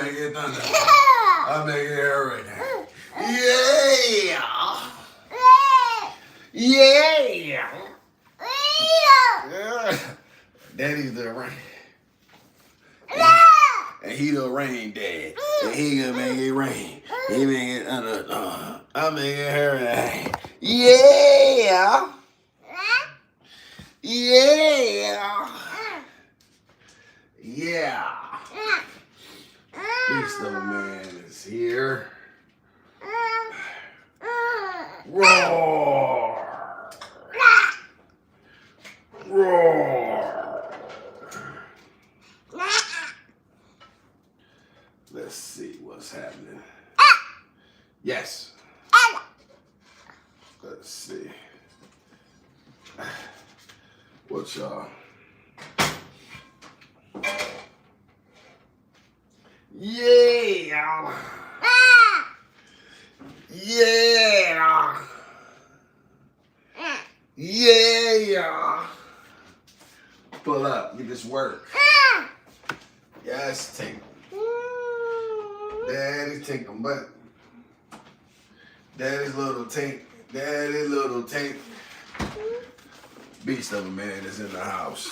make it thunder. I make it everything. Yeah. Yeah. Daddy's the rain. And he the rain dad. And he gonna make it rain. He make it thunder. I make it everything. Yeah. Yeah. Yeah. Beast of a man is here. Roar. Roar. Let's see what's happening. Yes. Let's see. What y'all? Yeah. Yeah. Yeah. Pull up. Get this work. Yes, take them. Daddy's take them butt. Daddy's little tank. Daddy's little tank. Beast of a man is in the house.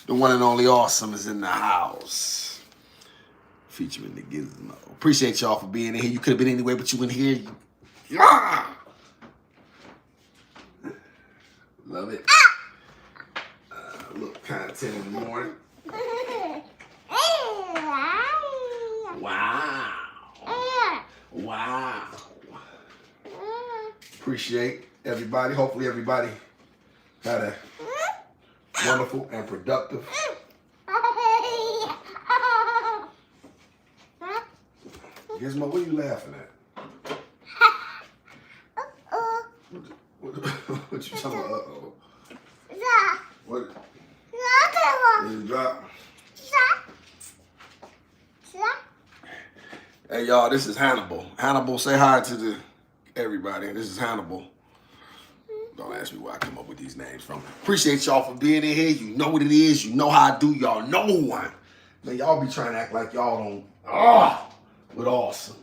The one and only Awesum is in the house. Featuring the Gizmo. Appreciate y'all for being in here. You could have been anywhere, but you in here. Yeah. Love it. Look, kind of 10 in the morning. Wow. Wow. Appreciate everybody. Hopefully everybody had a wonderful and productive Gizmo, what are you laughing at? What you talking about? Uh-oh. What? Did it drop? Hey y'all, this is Hannibal. Hannibal, say hi to everybody. This is Hannibal. Don't ask me where I come up with these names from. Appreciate y'all for being in here. You know what it is. You know how I do. Y'all know who I am. Man, y'all be trying to act like y'all don't. With Awesum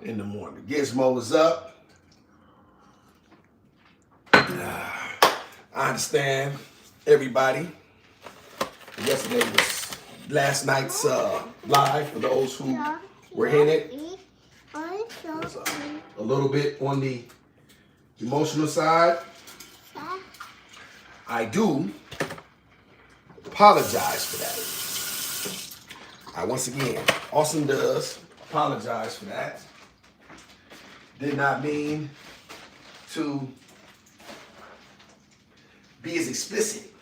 in the morning. Gizmo is up. I understand everybody. Yesterday was last night's live for those who were in it. It was a little bit on the emotional side. I do apologize for that. Once again, Awesum does apologize for that. Did not mean to be as explicit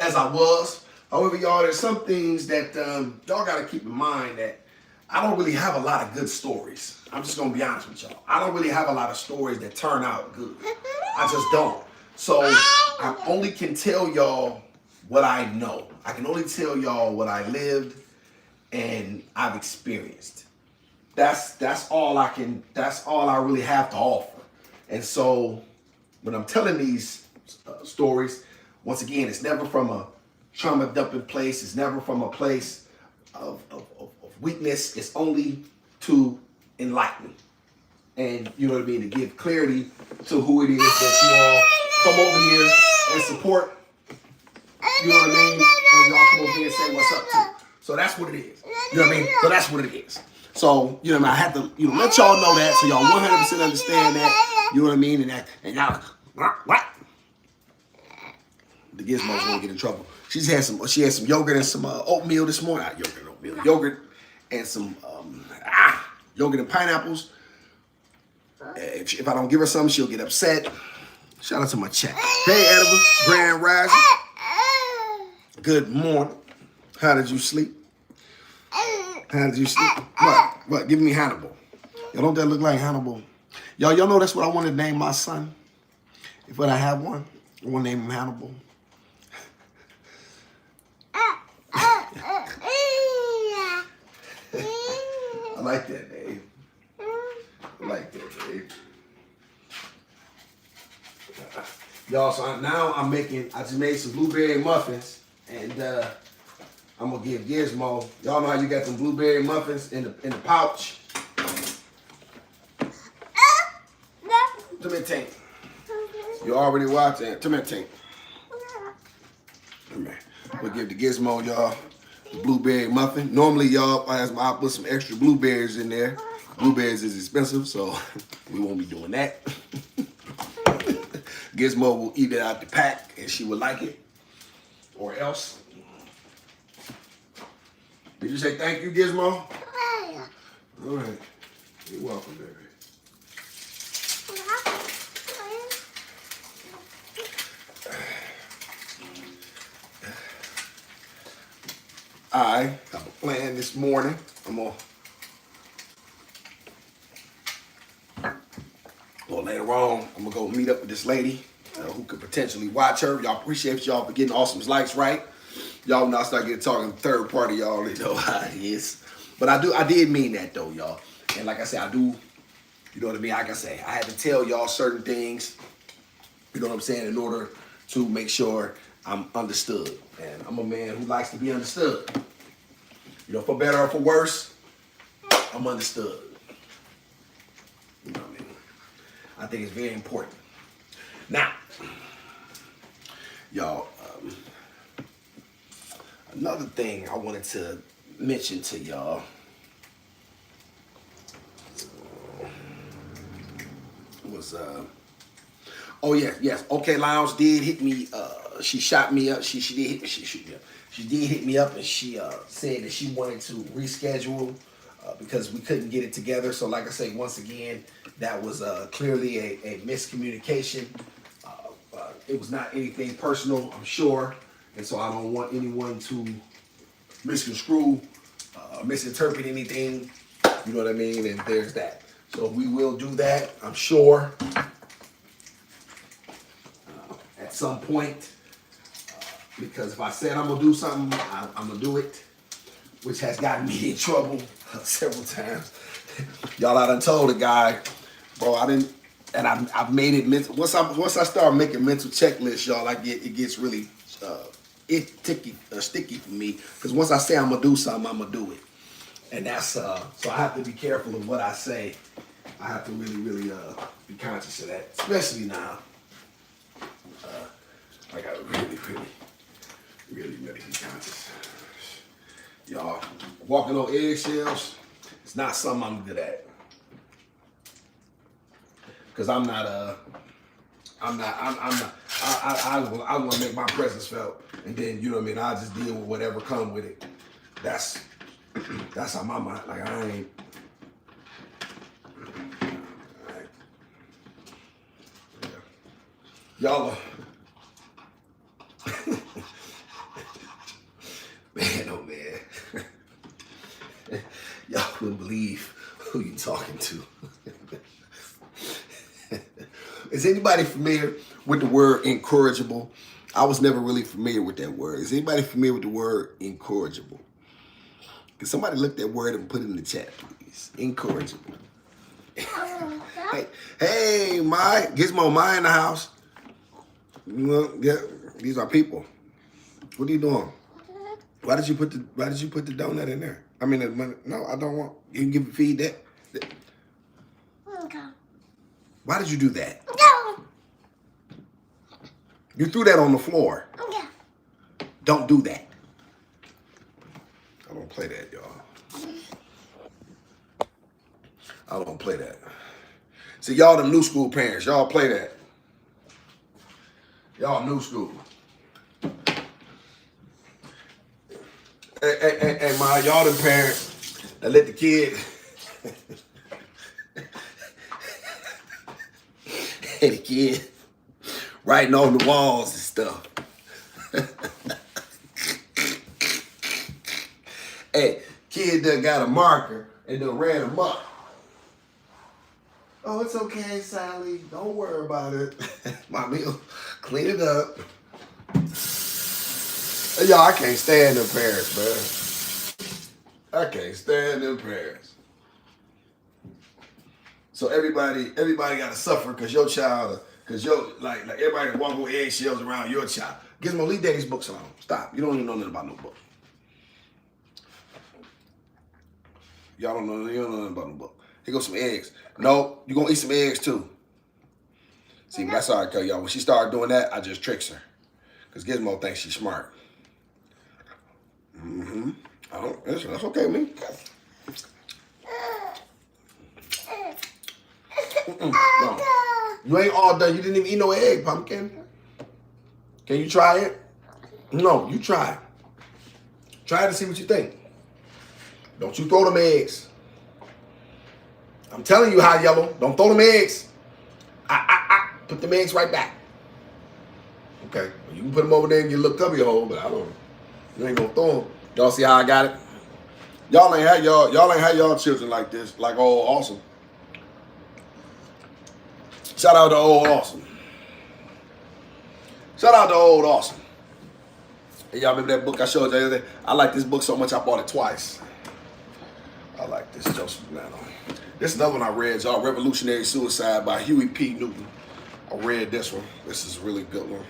as I was. However, y'all, there's some things that y'all got to keep in mind that I don't really have a lot of good stories. I'm just going to be honest with y'all. I don't really have a lot of stories that turn out good. I just don't. So I only can tell y'all what I know. I can only tell y'all what I lived and I've experienced. That's all I really have to offer. And so when I'm telling these stories, once again, it's never from a trauma dumping place. It's never from a place of weakness. It's only to enlighten. And you know what I mean, to give clarity to who it is that you all come over here and support. You know what I mean? And y'all come over here and say what's up to. So that's what it is. You know what I mean? So that's what it is. So, you know, I had to, let y'all know that so y'all 100% understand that. You know what I mean? And y'all, what? The Gizmo's gonna get in trouble. She had some yogurt and some oatmeal this morning. Not yogurt, oatmeal. Yogurt and some yogurt and pineapples. If I don't give her something, she'll get upset. Shout out to my chat. Hey, Edible, Grand Rising. Good morning. How did you sleep? How did you sleep? What? Give me Hannibal. Y'all don't that look like Hannibal? Y'all know that's what I want to name my son. If I have one, I want to name him Hannibal. I like that, Dave. I like that, Dave. Y'all, so now I just made some blueberry muffins, and I'm gonna give Gizmo. Y'all know how you got them blueberry muffins in the pouch. Come here, Tank. You already watching. Come here, Tank. Come here. We'll give the Gizmo, y'all, the blueberry muffin. Normally, y'all, I'll put some extra blueberries in there. Blueberries is expensive, so we won't be doing that. Gizmo will eat it out the pack, and she will like it. Or else. Did you say thank you, Gizmo? All right. You're welcome, baby. I have a plan this morning. Well, later on, I'm gonna go meet up with this lady who could potentially watch her. Y'all appreciate y'all for getting Awesum's likes right. Y'all now start getting talking third party. Y'all already know how it is. But I did mean that though, y'all. And like I said, I do. You know what I mean? Like I say, I had to tell y'all certain things. You know what I'm saying? In order to make sure I'm understood. And I'm a man who likes to be understood. You know, for better or for worse, I'm understood. You know what I mean? I think it's very important. Now, y'all, another thing I wanted to mention to y'all was, oh yes, OK Lounge did hit me. She shot me up. She did hit me up, and she said that she wanted to reschedule because we couldn't get it together. So like I say, once again, that was clearly a miscommunication. It was not anything personal, I'm sure, and so I don't want anyone to misconstrue, misinterpret anything. You know what I mean? And there's that. So we will do that, I'm sure, at some point. Because if I said I'm gonna do something, I'm gonna do it, which has gotten me in trouble several times. Y'all, I done told the guy, bro, I didn't, and I've made it mental. Once I start making mental checklists, y'all, it gets really sticky for me. Because once I say I'm gonna do something, I'm gonna do it, and that's so I have to be careful of what I say. I have to really be conscious of that, especially now. I gotta really be conscious. Y'all, walking on eggshells, it's not something I'm good at. Cause I want to make my presence felt, and then, you know what I mean, I just deal with whatever come with it. That's how my mind, like, I ain't. Y'all man, oh man. Y'all wouldn't believe who you talking to. Is anybody familiar with the word incorrigible? I was never really familiar with that word. Is anybody familiar with the word incorrigible? Can somebody look that word and put it in the chat, please? Incorrigible. Hey, Gizmo, my in the house. Well, yeah, these are people. What are you doing? Why did you put the donut in there? I mean, no, I don't want. You can feed that. Okay. Why did you do that? No. You threw that on the floor. Okay. Don't do that. I don't play that, y'all. I don't play that. See, y'all them new school parents, y'all play that. Y'all new school. Hey, y'all them parents that let the kid the kid writing on the walls and stuff. Hey, kid done got a marker and done ran him up. Oh, it's okay, Sally. Don't worry about it. Mommy will clean it up. Y'all, I can't stand them parents, man. I can't stand them parents. So everybody got to suffer because your child, because like everybody walk on eggshells around your child. Gizmo, leave daddy's books alone. Stop. You don't even know nothing about no book. Y'all don't know, you don't know nothing about the book. Here goes some eggs. No, you gonna eat some eggs too. See, but that's all right, y'all. When she started doing that, I just tricks her. Because Gizmo thinks she's smart. Mm-hmm. That's okay with me. No. You ain't all done. You didn't even eat no egg, Pumpkin. Can you try it? No, you try it. Try it and see what you think. Don't you throw them eggs. I'm telling you how, Yellow. Don't throw them eggs. Put them eggs right back. Okay. Well, you can put them over there in your little cubby hole, but I don't. You ain't gonna throw them. Y'all see how I got it? Y'all ain't had y'all children like this, like old Awesum. Shout out to old Awesum. Shout out to old Awesum. Hey, y'all remember that book I showed you the other day? I like this book so much I bought it twice. I like this Joseph Nano. This is another one I read, y'all. Revolutionary Suicide by Huey P. Newton. I read this one. This is a really good one.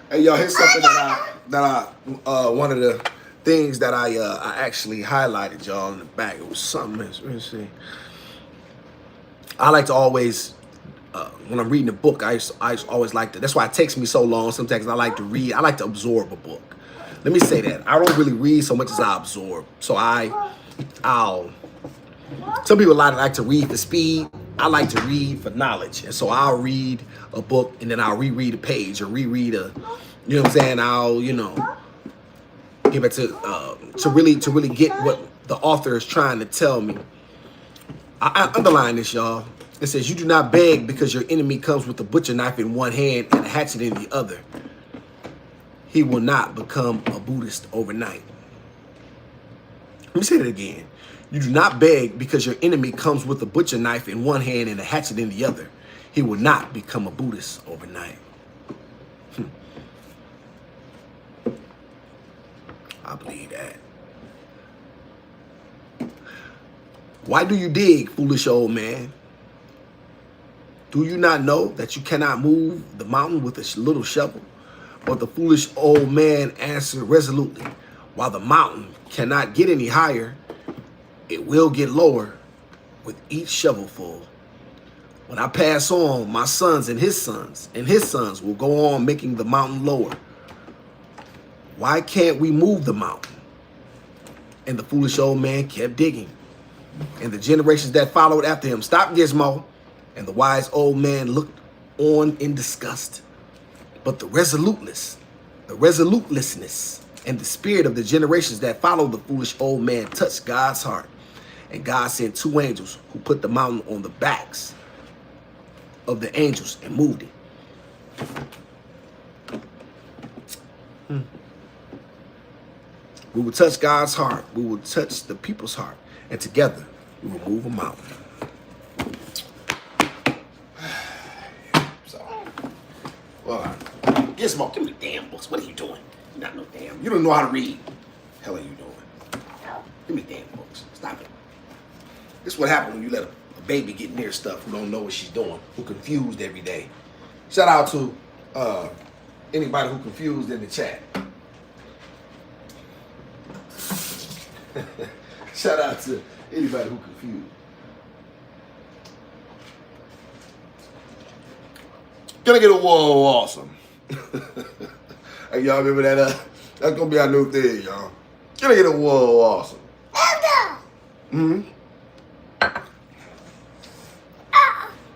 Hey, y'all, here's something that I one of the things that I actually highlighted, y'all, in the back. It was something. Let's see. I like to always, when I'm reading a book, I always like to. That's why it takes me so long. Sometimes I like to read. I like to absorb a book. Let me say that. I don't really read so much as I absorb. So I'll. Some people like to read for speed. I like to read for knowledge. And so I'll read a book and then I'll reread a page or reread a, you know what I'm saying? I'll, give it to really get what the author is trying to tell me. I underline this, y'all. It says, you do not beg because your enemy comes with a butcher knife in one hand and a hatchet in the other. He will not become a Buddhist overnight. Let me say that again. You do not beg because your enemy comes with a butcher knife in one hand and a hatchet in the other. He will not become a Buddhist overnight. I believe that. Why do you dig, foolish old man? Do you not know that you cannot move the mountain with a little shovel? But the foolish old man answered resolutely, while the mountain cannot get any higher, it will get lower with each shovelful. When I pass on, my sons and his sons will go on making the mountain lower. Why can't we move the mountain? And the foolish old man kept digging. And the generations that followed after him stopped Gizmo, and the wise old man looked on in disgust. But the resoluteness, and the spirit of the generations that followed the foolish old man touched God's heart. And God sent two angels who put the mountain on the backs of the angels and moved it. We will touch God's heart. We will touch the people's heart. And together, we will move a mountain. So, well, Gizmo, give me the damn books. What are you doing? You're not no damn. You don't know how to read. The hell are you doing? Give me the damn books. Stop it. This is what happens when you let a baby get near stuff who don't know what she's doing, who confused every day. Shout out to anybody who confused in the chat. Shout out to anybody who confused. Gonna get a whoa awesome. Hey, y'all remember that? That's gonna be our new thing, y'all. Gonna get a whoa awesome. Mm-hmm.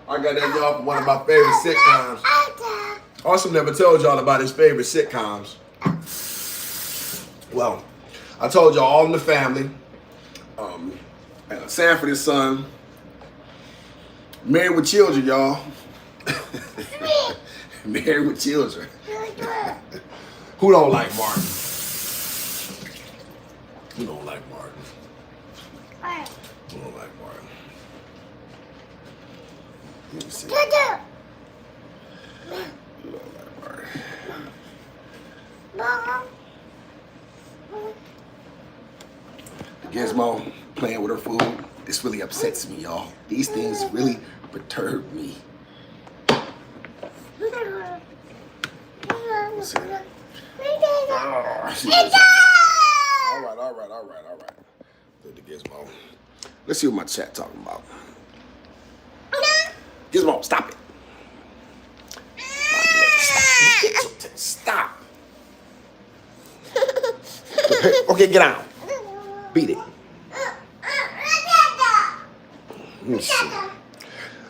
I got that, y'all, from one of my favorite sitcoms. Awesum never told y'all about his favorite sitcoms. Well, I told y'all All in the Family, Sanford and Son, Married with Children, y'all. Married with Children. Who don't like Martin? Who don't like Martin? Who don't like Martin? Let me see. Who don't like Martin? Gizmo playing with her food. This really upsets me, y'all. These things really perturb me. Let's see. All right. Good to Gizmo. Let's see what my chat talking about. Gizmo, stop it. Stop. Okay, get out. Beat it. Let me see.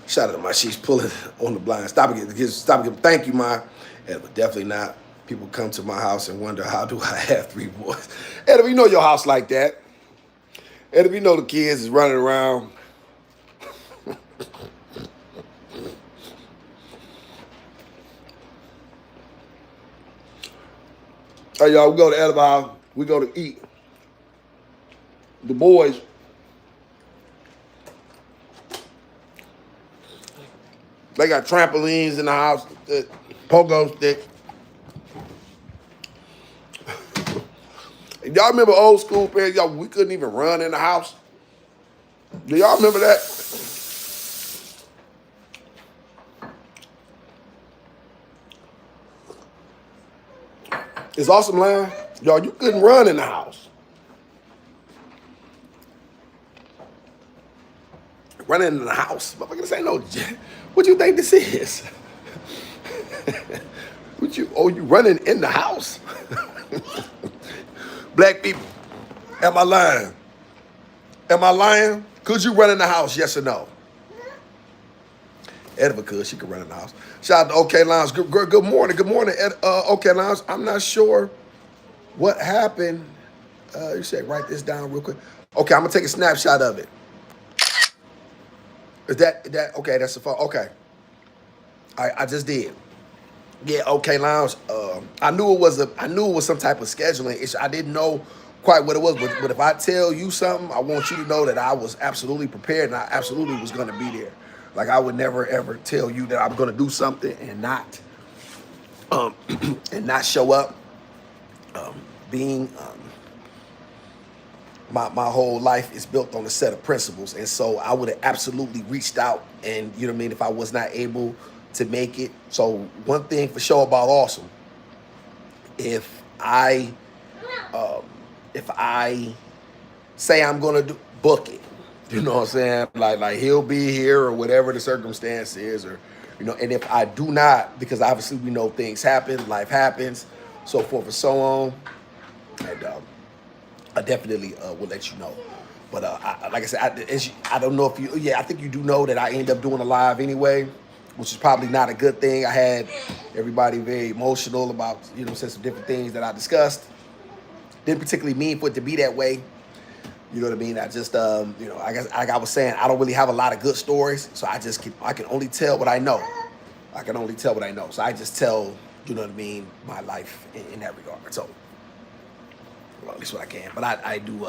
Shout out to my, she's pulling on the blind. Stop it. Thank you, Ma. But definitely not. People come to my house and wonder, how do I have 3 boys? Edward, you know your house like that. Edward, you know the kids is running around. Hey, y'all, we go to Edward's house. We go to eat. The boys. They got trampolines in the house, pogo stick. Y'all remember old school parents? Y'all, we couldn't even run in the house. Do y'all remember that? It's awesome, line. Y'all, you couldn't run in the house. Running in the house. Motherfucker, this ain't no. What you think this is? You running in the house? Black people, am I lying? Am I lying? Could you run in the house? Yes or no? Edva could. She could run in the house. Shout out to OK Lounge. Good morning. Good morning, OK Lounge. I'm not sure what happened. You said write this down real quick. Okay, I'm going to take a snapshot of it. Is that okay? That's the phone. Okay. I just did. Yeah, OK Lounge. I knew it was some type of scheduling issue. I didn't know quite what it was, but if I tell you something, I want you to know that I was absolutely prepared and I absolutely was going to be there. Like, I would never ever tell you that I'm going to do something and not show up. My whole life is built on a set of principles, and so I would have absolutely reached out, and you know what I mean, if I was not able to make it. So one thing for sure about Awesome, if I say I'm gonna book it, you know what I'm saying, like he'll be here or whatever the circumstance is, or you know, and if I do not, because obviously we know things happen, life happens, so forth and so on, and I definitely will let you know. But like I said, I don't know if you, yeah, I think you do know that I end up doing a live anyway, which is probably not a good thing. I had everybody very emotional about, you know, some different things that I discussed. Didn't particularly mean for it to be that way. You know what I mean? I just, you know, I guess, like I was saying, I don't really have a lot of good stories, so I can only tell what I know. I can only tell what I know. So I just tell, you know what I mean, my life in that regard. So, well, at least what I can. But I do,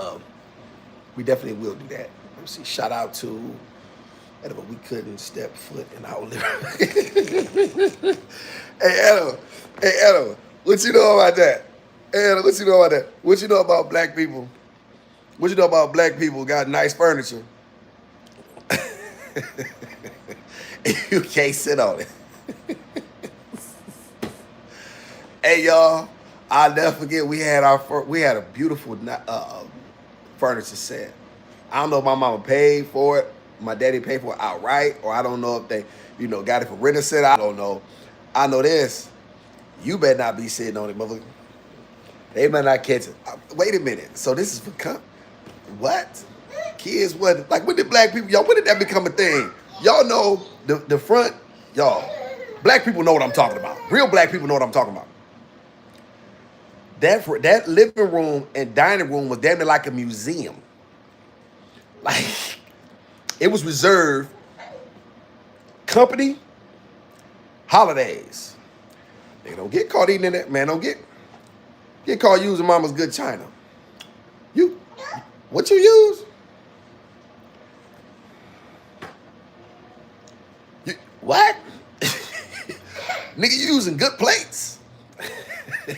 we definitely will do that. Let me see. Shout out to, but we couldn't step foot in our living. Hey, Edward, what you know about that? Hey, Edward, what you know about that? What you know about black people? What you know about black people got nice furniture? You can't sit on it. Hey, y'all, I'll never forget we had a beautiful furniture set. I don't know if my mama paid for it, my daddy paid for it outright, or I don't know if they, you know, got it for rent set. I don't know. I know this. You better not be sitting on it, motherfucker. They better not catch it. Wait a minute. So this is for what? Kids, what? Like, when did black people, y'all, when did that become a thing? Y'all know the front, y'all, black people know what I'm talking about. Real black people know what I'm talking about. That living room and dining room was damn near like a museum. Like, it was reserved company, holidays. They don't get caught eating in that, man. Don't get caught using mama's good china. What you use? What? Nigga, you using good plates.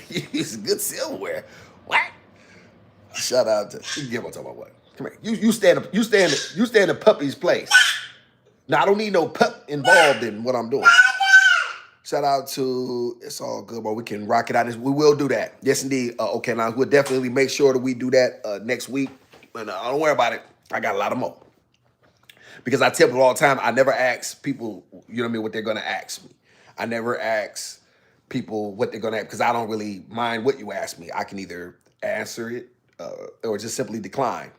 You using good silverware. What? Shout out to, you get what I'm talking about. What? Come here. You stand in puppy's place. Now, I don't need no pup involved in what I'm doing. Shout out to It's All Good, bro. We can rock it out. We will do that. Yes, indeed. Okay, now we'll definitely make sure that we do that next week. And don't worry about it. I got a lot of more. Because I tell people all the time, I never ask people, you know what I mean, what they're going to ask me. I never ask people what they're going to ask because I don't really mind what you ask me. I can either answer it or just simply decline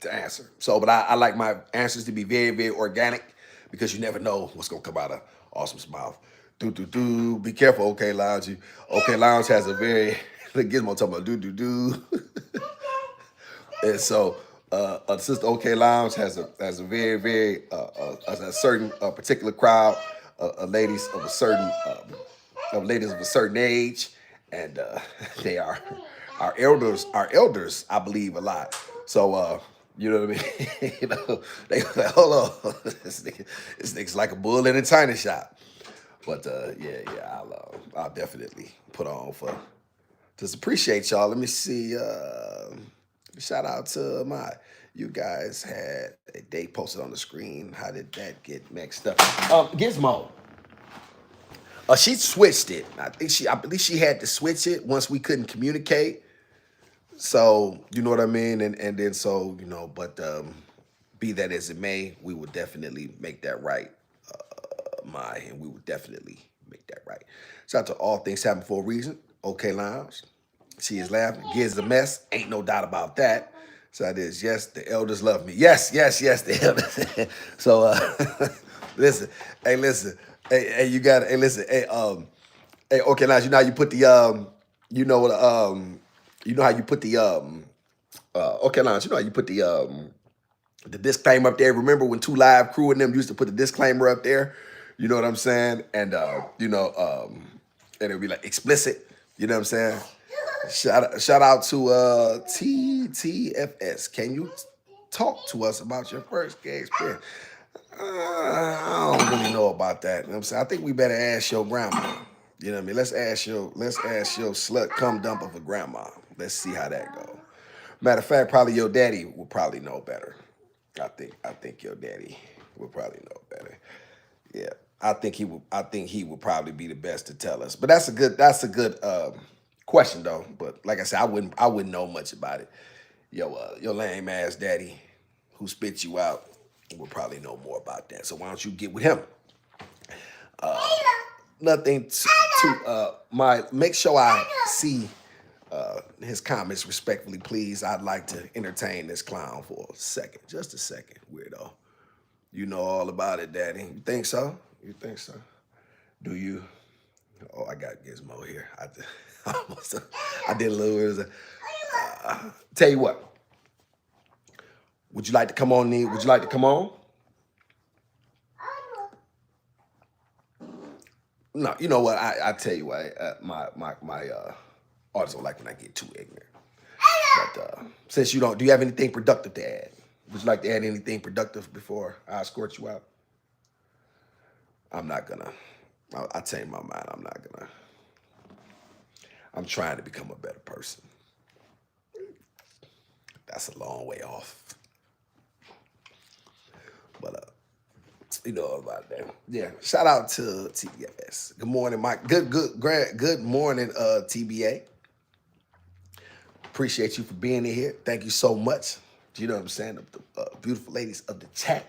to answer. So, but I like my answers to be very, very organic because you never know what's going to come out of Awesom's mouth. Be careful, OK Lounge. OK Lounge has a very, Gizmo talking about do. And so, Sister OK Lounge has a very, very a certain particular crowd of ladies of a certain age, and they are our elders. Our elders, I believe, a lot. So, you know what I mean? You know, they like, hold on, this nigga's like a bull in a china shop. But yeah, I'll definitely put on for. Just appreciate y'all. Let me see. Shout out to you guys had a date posted on the screen. How did that get mixed up? Gizmo. She switched it. I believe she had to switch it once we couldn't communicate. So, you know what I mean? And then so, you know, but be that as it may, we will definitely make that right. And we will definitely make that right. Shout out to All Things Happen for a Reason. OK Lounge. She is laughing. Giz a mess. Ain't no doubt about that. So that is, yes, the elders love me. Yes, the elders. So listen. Hey, you got it. Hey, listen. Hey, OK Lounge, you know how you put the you know how you put the OK Lounge, you know how you put the disclaimer up there. Remember when Two Live Crew and them used to put the disclaimer up there? You know what I'm saying? And and it'd be like explicit. You know what I'm saying? Shout out to TTFS. Can you talk to us about your first gay experience? I don't really know about that. You know what I'm saying? I think we better ask your grandma. You know what I mean? Let's ask your slut cum dump of a grandma. Let's see how that goes. Matter of fact, probably your daddy will probably know better. I think your daddy would probably know better. Yeah. I think he would probably be the best to tell us. But that's a good question though. But like I said, I wouldn't know much about it. Your lame ass daddy who spit you out will probably know more about that. So why don't you get with him? Nothing to make sure I see his comments respectfully, please. I'd like to entertain this clown for a second. Just a second, weirdo. You know all about it, Daddy. You think so? You think so? Do you? Oh, I got Gizmo here. I did a little. Tell you what. Would you like to come on, Nee? Would you like to come on? No, you know what? I tell you what. My artists don't like when I get too ignorant. But since you don't, do you have anything productive to add? Would you like to add anything productive before I escort you out? I'm not gonna. I change my mind. I'm not gonna. I'm trying to become a better person. That's a long way off. But you know about that. Yeah. Shout out to TBS. Good morning, Mike. Good morning, TBA. Appreciate you for being in here. Thank you so much. You know what I'm saying? The beautiful ladies of the chat.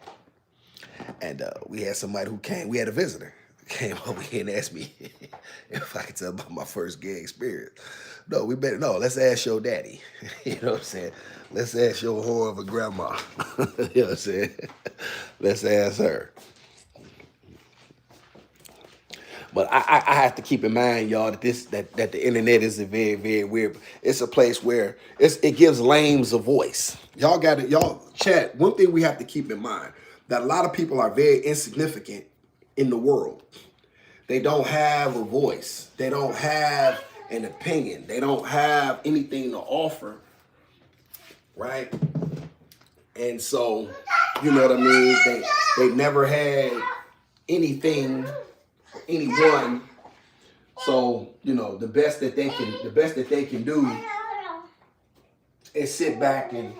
And we had somebody who came. We had a visitor who came over here and asked me if I could tell about my first gay experience. No, let's ask your daddy. You know what I'm saying? Let's ask your whore of a grandma. You know what I'm saying? Let's ask her. But I have to keep in mind, y'all, that the internet is a very, very weird. It's a place where it gives lames a voice. Y'all chat. One thing we have to keep in mind that a lot of people are very insignificant in the world. They don't have a voice. They don't have an opinion. They don't have anything to offer, right? And so, you know what I mean? They never had anything. Anyone, so you know the best that they can do is sit back and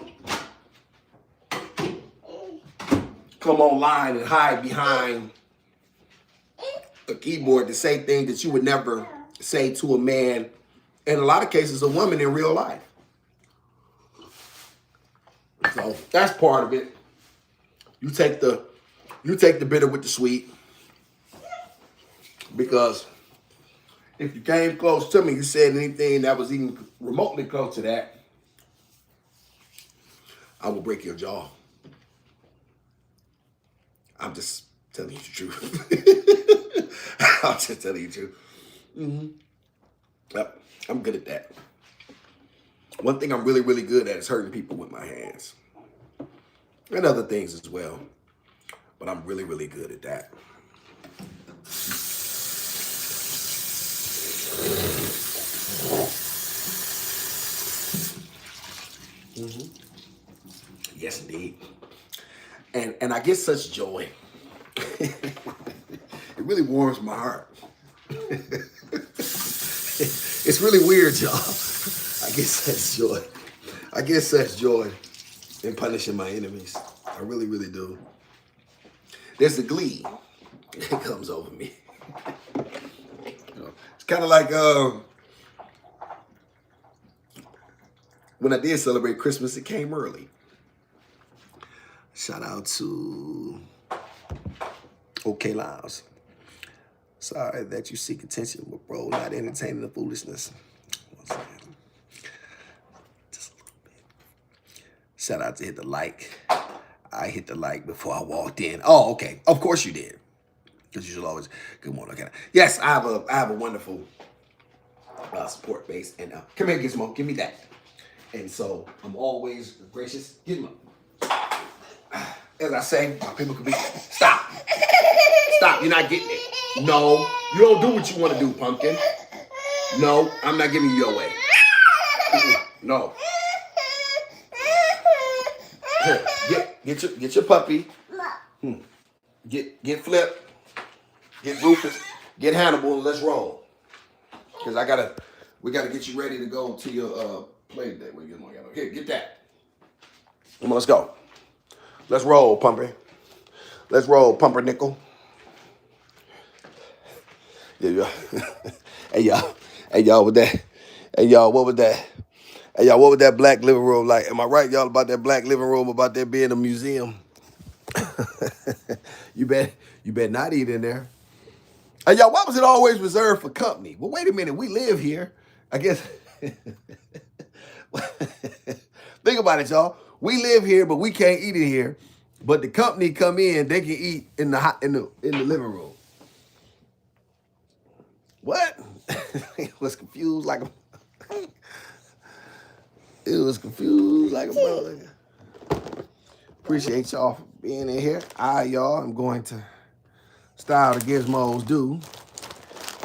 come online and hide behind a keyboard to say things that you would never say to a man, in a lot of cases, a woman in real life. So that's part of it. You take the bitter with the sweet, because if you came close to me, you said anything that was even remotely close to that, I will break your jaw. I'm just telling you the truth. I'm just telling you the truth. Mm-hmm. Yep, I'm good at that. One thing I'm really, really good at is hurting people with my hands. And other things as well. But I'm really, really good at that. Mm-hmm. Yes, indeed. And I get such joy. It really warms my heart. It's really weird, y'all. I get such joy. I get such joy in punishing my enemies. I really, really do. There's a glee that comes over me. It's kind of like when I did celebrate Christmas, it came early. Shout out to OK Lives. Sorry that you seek attention, but bro, not entertaining the foolishness. Just a little bit. Shout out to hit the like. I hit the like before I walked in. Oh, okay. Of course you did. Because you should always. Good morning. Okay. Yes, I have a wonderful support base. And come here, Gizmo. Give me that. And so I'm always gracious. Gizmo. As I say, my people can be. Stop. Stop. You're not getting it. No. You don't do what you want to do, pumpkin. No, I'm not giving you your way. No. Here, get your puppy. Get Flip. Get Rufus. Get Hannibal, and let's roll. Because we gotta get you ready to go to your play date. Here, get that. Come on, let's go. Let's roll, Pumper. Let's roll, Pumpernickel. Yeah. Hey y'all, with that. Hey y'all, what was that? Hey y'all, what was that black living room like? Am I right, y'all, about that black living room, about that being a museum? You bet not eat in there. Hey y'all, why was it always reserved for company? Well, wait a minute, we live here. I guess. Think about it, y'all. We live here, but we can't eat in here. But the company come in, they can eat in the living room. What? It was confused like a. It was confused like a brother. Appreciate y'all for being in here. Y'all, I'm going to style the gizmos do.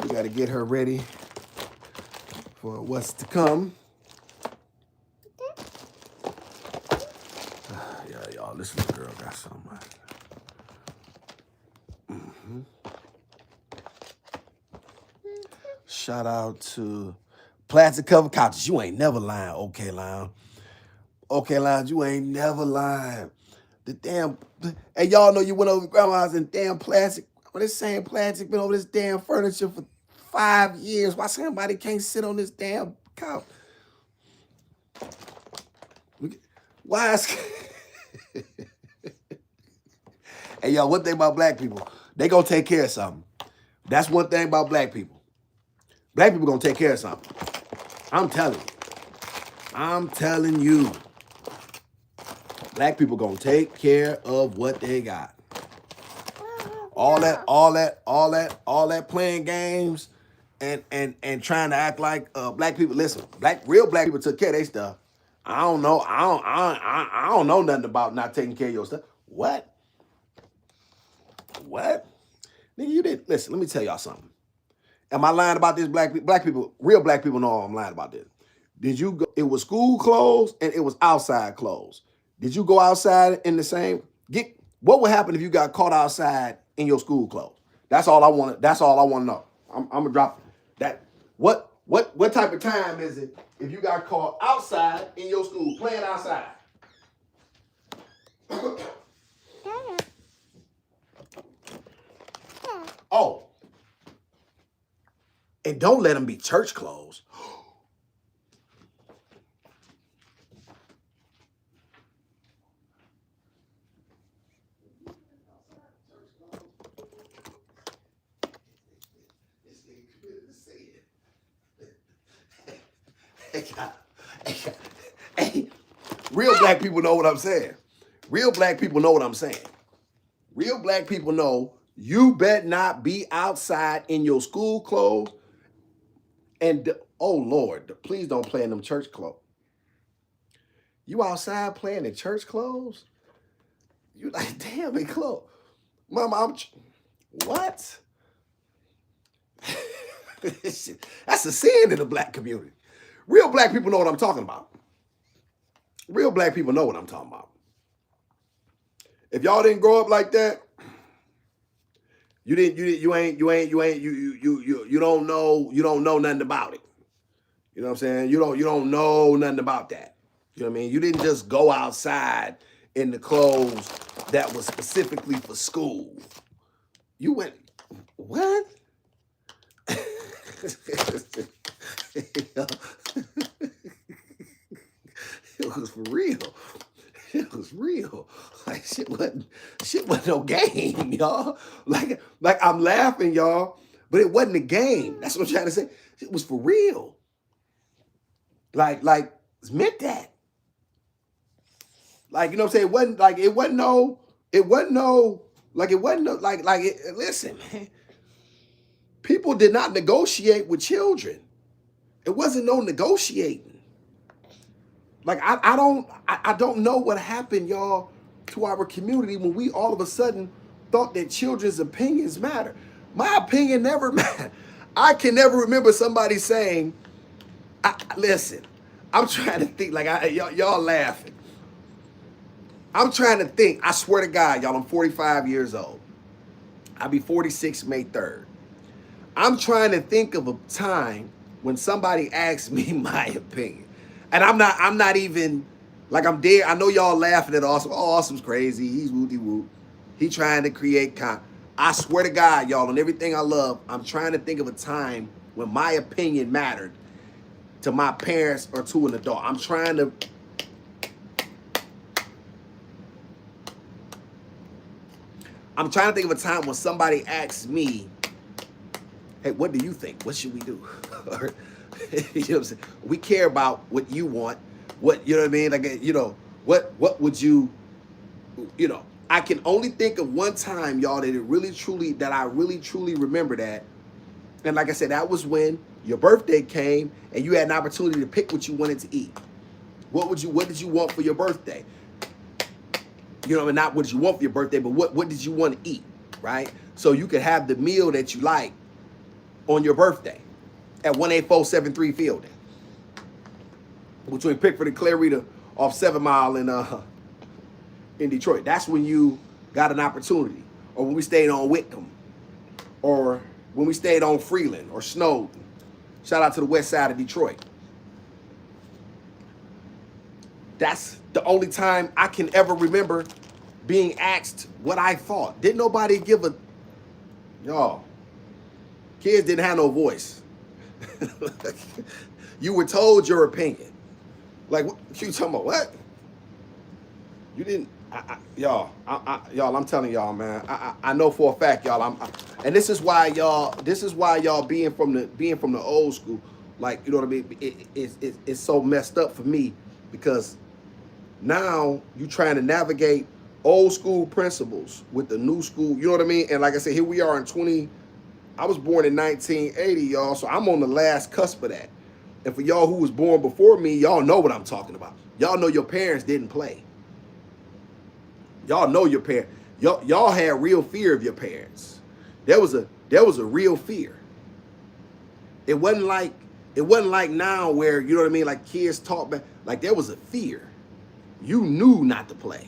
We got to get her ready for what's to come. Yeah, y'all, this little girl got so much. Shout out to Plastic Cover Couches. You ain't never lying, OK Lounge. OK Lounge, you ain't never lying. The damn, and y'all know you went over grandma's and damn plastic. Well, this same plastic been over this damn furniture for 5 years. Why somebody can't sit on this damn couch? Why is... Hey, y'all, one thing about black people, they gonna take care of something. That's one thing about black people. Black people gonna take care of something. I'm telling you. Black people gonna take care of what they got. All that playing games and trying to act like black people. Listen, real black people took care of their stuff. I don't know nothing about not taking care of your stuff. What? Nigga, you didn't listen. Let me tell y'all something. Am I lying about this? Black people, real black people know I'm lying about this. Did you go? It was school clothes and it was outside clothes. Did you go outside in the same? What would happen if you got caught outside in your school clothes? That's all I want. That's all I want to know. I'm gonna drop that. What type of time is it if you got caught outside in your school playing outside? Oh, And don't let them be church clothes. Hey, real black people know what I'm saying. Real black people know what I'm saying. Real black people know you bet not be outside in your school clothes. And oh Lord, please don't play in them church clothes. You outside playing in church clothes? You like, damn, they clothes. Mama, what? That's a sin in the black community. Real black people know what I'm talking about. Real black people know what I'm talking about. If y'all didn't grow up like that, you don't know nothing about it. You know what I'm saying? You don't know nothing about that. You know what I mean? You didn't just go outside in the clothes that was specifically for school. You went, what? It was for real. It was real. Like shit wasn't no game, y'all. Like I'm laughing, y'all, but it wasn't a game. That's what I'm trying to say. It was for real. Like it's meant that. Like, you know what I'm saying? Listen, man. People did not negotiate with children. It wasn't no negotiating. Like I don't know what happened, y'all, to our community when we all of a sudden thought that children's opinions matter. My opinion never mattered. I can never remember somebody saying, listen, I'm trying to think, like y'all laughing. I'm trying to think. I swear to God, y'all, I'm 45 years old. I'll be 46 May 3rd. I'm trying to think of a time when somebody asked me my opinion. And I'm not even, like I'm dead. I know y'all laughing at Awesum. Oh, Awesum's crazy. He's woo-de-woo. He trying to create I swear to God, y'all, on everything I love, I'm trying to think of a time when my opinion mattered to my parents or to an adult. I'm trying to think of a time when somebody asked me, hey, what do you think? What should we do? You know what I'm saying? We care about what you want. What, you know what I mean? Like, you know, what would you know, I can only think of one time, y'all, that I really truly remember that. And like I said, that was when your birthday came and you had an opportunity to pick what you wanted to eat. What did you want for your birthday? You know, and not what did you want for your birthday, but what did you want to eat, right? So you could have the meal that you like on your birthday at 18473 Fielding, between Pickford and Clarita off 7 Mile in Detroit. That's when you got an opportunity. Or when we stayed on Whitcomb, or when we stayed on Freeland or Snowden. Shout out to the west side of Detroit. That's the only time I can ever remember being asked what I thought. Didn't nobody give a, y'all, kids didn't have no voice. You were told your opinion. Like, what you talking about? What? You didn't, y'all, I'm telling y'all, man, I know for a fact, y'all, and this is why y'all being from the old school, like, you know what I mean? It's so messed up for me, because now you trying to navigate old school principles with the new school, you know what I mean? And like I said, here we are in I was born in 1980, y'all, so I'm on the last cusp of that. And for y'all who was born before me, y'all know what I'm talking about. Y'all know your parents didn't play. Y'all know your parents. Y'all had real fear of your parents. There was a real fear. It wasn't like now where, you know what I mean, like kids talk back. Like, there was a fear. You knew not to play.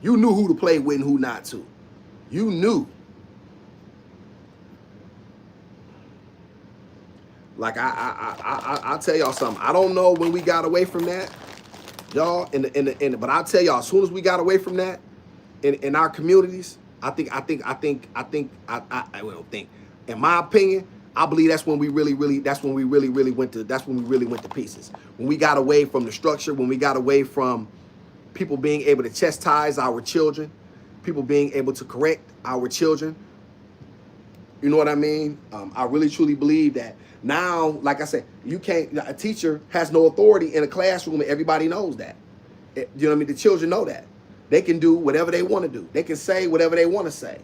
You knew who to play with and who not to. You knew. Like, I'll tell y'all something. I don't know when we got away from that, y'all. But I'll tell y'all, as soon as we got away from that in our communities, I don't think. In my opinion, I believe that's when we really went to pieces. When we got away from the structure, when we got away from people being able to chastise our children, people being able to correct our children. You know what I mean? I really truly believe that now, like I said, a teacher has no authority in a classroom, and everybody knows that. You know what I mean? The children know that. They can do whatever they want to do. They can say whatever they want to say,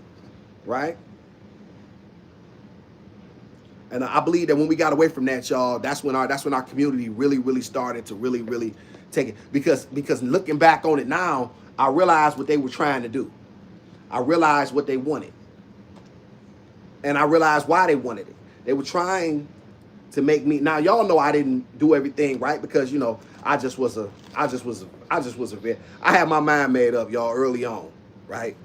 right? And I believe that when we got away from that, y'all, that's when our community really started to really take it. Because looking back on it now, I realized what they were trying to do. I realized what they wanted. And I realized why they wanted it. They were trying to make me. Now y'all know I didn't do everything right, because you know I had my mind made up, y'all, early on, right?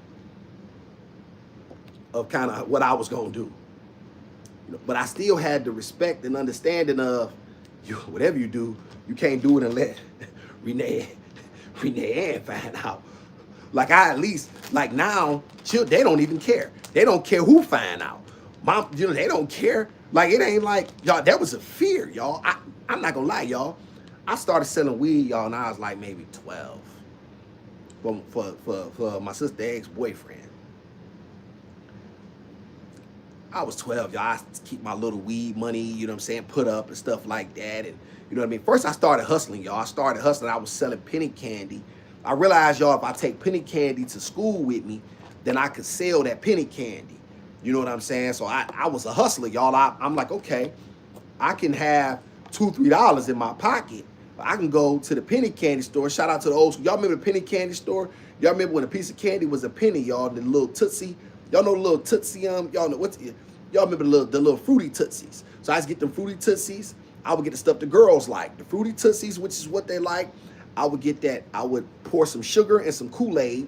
Of kind of what I was gonna do. But I still had the respect and understanding of, whatever you do, you can't do it and let Renee Ann find out. Like I at least, like now, they don't even care. They don't care who find out. Mom, they don't care. Like it ain't like, y'all, that was a fear, y'all. I'm not gonna lie, y'all. I started selling weed, y'all, and I was like maybe 12 for my sister's ex-boyfriend. I was 12, y'all. I keep my little weed money, you know what I'm saying, put up and stuff like that. And you know what I mean? First, I started hustling, y'all. I was selling penny candy. I realized, y'all, if I take penny candy to school with me, then I could sell that penny candy. You know what I'm saying? So I was a hustler, y'all. I'm like, okay, I can have $2, $3 in my pocket. I can go to the penny candy store. Shout out to the old school. Y'all remember the penny candy store? Y'all remember when a piece of candy was a penny, y'all? The little Tootsie. Y'all know the little Tootsie, y'all know y'all remember the little fruity Tootsies. So I used to get them fruity Tootsies. I would get the stuff the girls like. The fruity Tootsies, which is what they like. I would get that. I would pour some sugar and some Kool-Aid,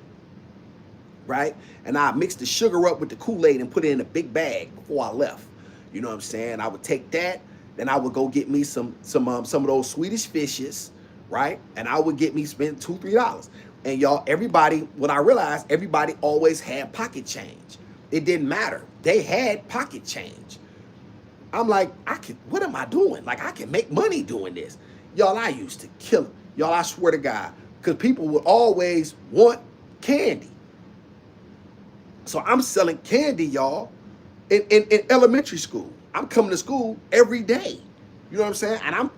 right? And I mix the sugar up with the Kool-Aid and put it in a big bag before I left. You know what I'm saying? I would take that, then I would go get me some of those Swedish fishes, right? And I would spend $2, $3. And y'all, what I realized, everybody always had pocket change. It didn't matter. They had pocket change. I'm like, what am I doing? Like, I can make money doing this. Y'all, I used to kill it. Y'all, I swear to God, because people would always want candy. So I'm selling candy, y'all, in elementary school. I'm coming to school every day. You know what I'm saying? And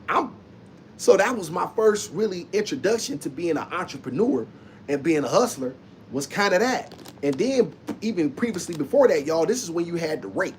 so that was my first really introduction to being an entrepreneur and being a hustler, was kind of that. And then even previously before that, y'all, this is when you had to rake.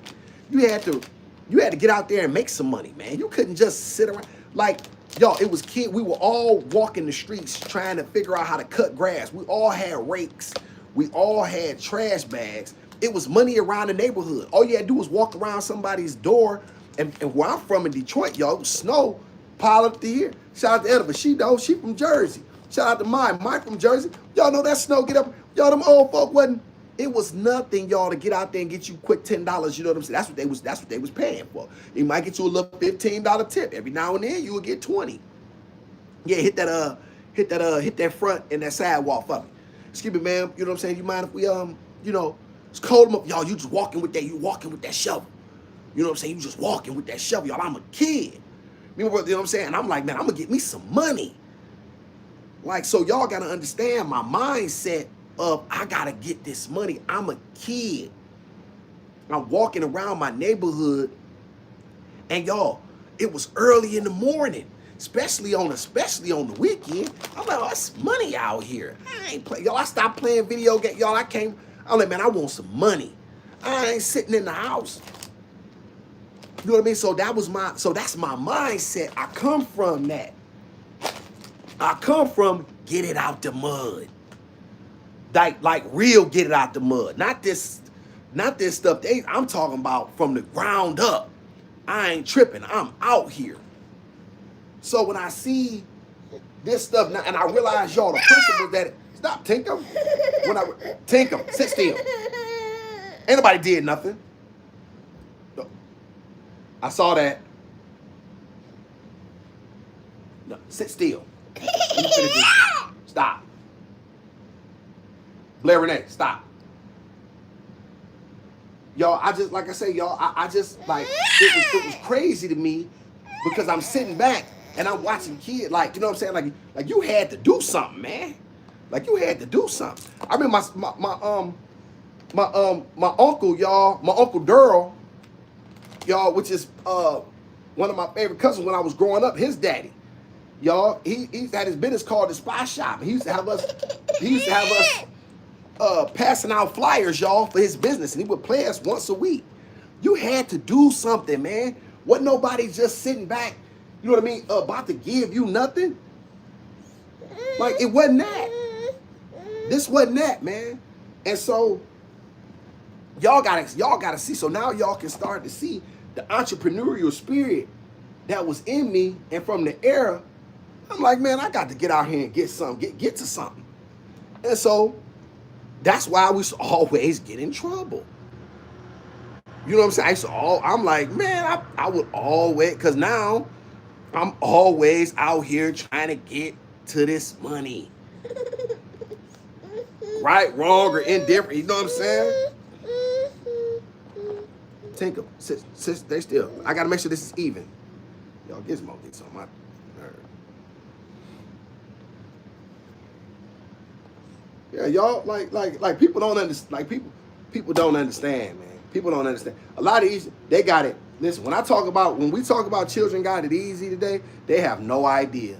You had to get out there and make some money, man. You couldn't just sit around. Like, y'all, it was we were all walking the streets trying to figure out how to cut grass. We all had rakes. We all had trash bags. It was money around the neighborhood. All you had to do was walk around somebody's door. And where I'm from in Detroit, y'all, it was snow pile up to here. Shout out to Edva. She from Jersey. Shout out to Mike from Jersey. Y'all know that snow get up. Y'all, them old folk it was nothing, y'all, to get out there and get you quick $10. You know what I'm saying? That's what they was paying for. It might get you a little $15 tip. Every now and then you would get 20. Yeah, hit that front and that sidewalk for me. Excuse me, ma'am. You know what I'm saying? You mind if we it's cold enough, y'all. You just walking with that shovel. You know what I'm saying? You just walking with that shovel, y'all. I'm a kid. You know what I'm saying? And I'm like, man, I'm gonna get me some money. Like, so y'all gotta understand my mindset of, I gotta get this money. I'm a kid. I'm walking around my neighborhood, and y'all, it was early in the morning, especially on the weekend. I'm like, oh, it's money out here. I ain't playing, y'all. I stopped playing video games, y'all. I'm like, man, I want some money. I ain't sitting in the house. You know what I mean? So that's my mindset. I come from that. I come from get it out the mud. Like real get it out the mud. Not this stuff. I'm talking about from the ground up. I ain't tripping. I'm out here. So when I see this stuff now, and I realize, y'all, the principle that stop, Tinker. Tinker, sit still. Ain't nobody did nothing. I saw that. No, sit still. Let me finish this. Stop. Blair Renee, stop. y'all, I just, like I say, y'all, I just, like, it was crazy to me because I'm sitting back and I'm watching kids, like, you know what I'm saying? Like you had to do something, man. Like, you had to do something. I remember my uncle, y'all, my Uncle Durrell, y'all, which is one of my favorite cousins when I was growing up, his daddy. Y'all, he had his business called the Spy Shop. He used to have us passing out flyers, y'all, for his business, and he would play us once a week. You had to do something, man. Wasn't nobody just sitting back, you know what I mean, about to give you nothing. Like, it wasn't that. This wasn't that, man. And so y'all gotta see. So now y'all can start to see the entrepreneurial spirit that was in me, and from the era, I'm like, man, I got to get out here and get something, get to something. And so that's why we used to always get in trouble. You know what I'm saying? I'm like, man, I would always, because now I'm always out here trying to get to this money. Right, wrong, or indifferent. You know what I'm saying? Tinker, sis, stay still. I got to make sure this is even. Y'all, Gizmo gets on my nerve. Yeah, y'all, like people don't understand. Like people don't understand, man. People don't understand. A lot of these, they got it. Listen, when we talk about children got it easy today, they have no idea.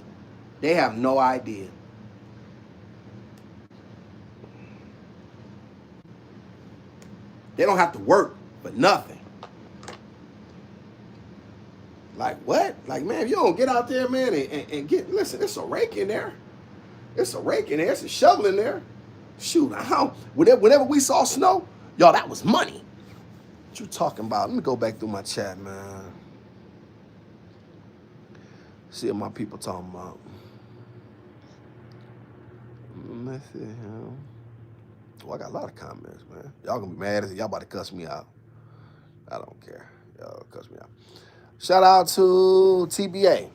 They have no idea. They don't have to work for nothing. Like, what? Like, man, if you don't get out there, man, and get, listen, it's a rake in there. It's a rake in there. It's a shovel in there. Shoot, whenever we saw snow, y'all, that was money. What you talking about? Let me go back through my chat, man. See what my people talking about. Let's see. Oh, I got a lot of comments, man. Y'all gonna be mad. Y'all about to cuss me out. I don't care. Y'all cuss me out. Shout out to TBA.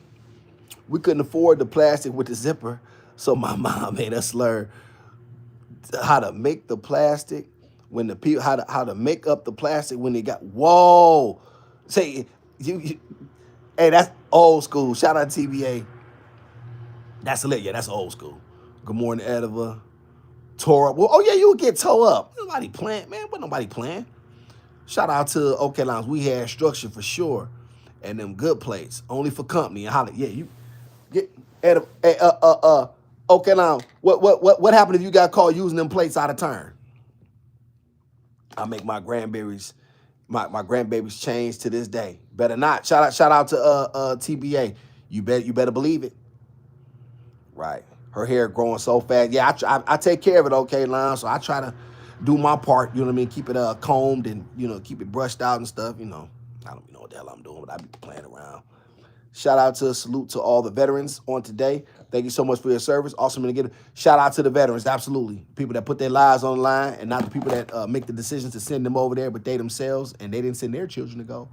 We couldn't afford the plastic with the zipper, so my mom made us learn how to make the plastic when the people how to make up the plastic when they got whoa. Say you hey, that's old school. Shout out to TBA. That's lit. Yeah, that's old school. Good morning, Edova. Tore up. Well, oh yeah, you would get tore up. Nobody playing, man. What nobody playing? Shout out to OK Lounge. We had structure for sure. And them good plates. Only for company. And holla. Yeah, you get OK Lounge. What happened if you got caught using them plates out of turn? I make my grandbabies change to this day. Better not. Shout out to TBA. You better believe it. Right. Her hair growing so fast. Yeah, I take care of it, OK Lounge. So I try to do my part, you know what I mean? Keep it combed and, you know, keep it brushed out and stuff, you know. I don't even know what the hell I'm doing, but I be playing around. Shout out salute to all the veterans on today. Thank you so much for your service. Awesome and Gizmo. Shout out to the veterans, absolutely. People that put their lives on the line and not the people that make the decisions to send them over there, but they themselves, and they didn't send their children to go.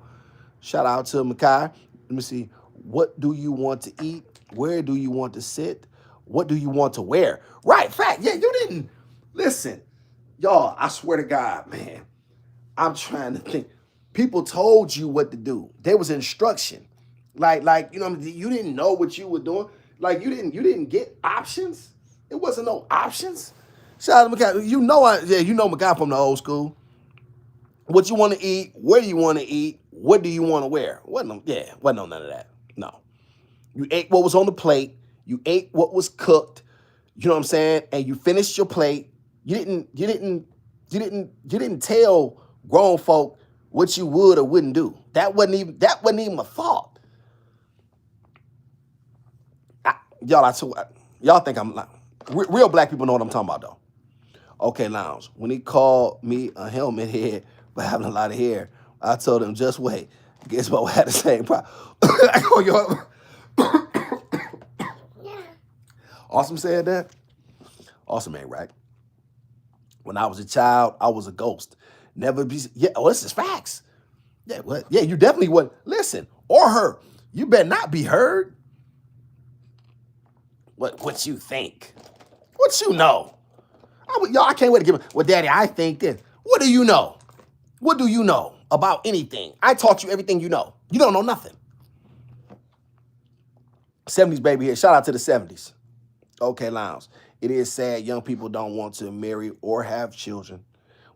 Shout out to Makai. Let me see. What do you want to eat? Where do you want to sit? What do you want to wear? Right, fact. Yeah, you didn't. Listen, y'all, I swear to God, man, I'm trying to think. People told you what to do. There was instruction. Like, you know, you didn't know what you were doing. Like, you didn't get options. It wasn't no options. Shout out to Makai. You know Makai from the old school. What you want to eat, where you want to eat, what do you want to wear? Wasn't no none of that. No. You ate what was on the plate. You ate what was cooked. You know what I'm saying? And you finished your plate. You didn't tell grown folk what you would or wouldn't do. That wasn't even a thought. Y'all think I'm like real black people know what I'm talking about though. OK Lounge. When he called me a helmet head for having a lot of hair, I told him just wait. Gizmo had the same problem. Awesome said that. Awesome ain't right. When I was a child, I was a ghost. Never be. Yeah, this is facts. Yeah, what? Yeah, you definitely wouldn't listen or her. You better not be heard. What you think? What you know? I can't wait to give him. Well, Daddy, I think this. What do you know? What do you know about anything? I taught you everything you know. You don't know nothing. 70s baby here. Shout out to the 70s. Okay, Lounge. It is sad young people don't want to marry or have children.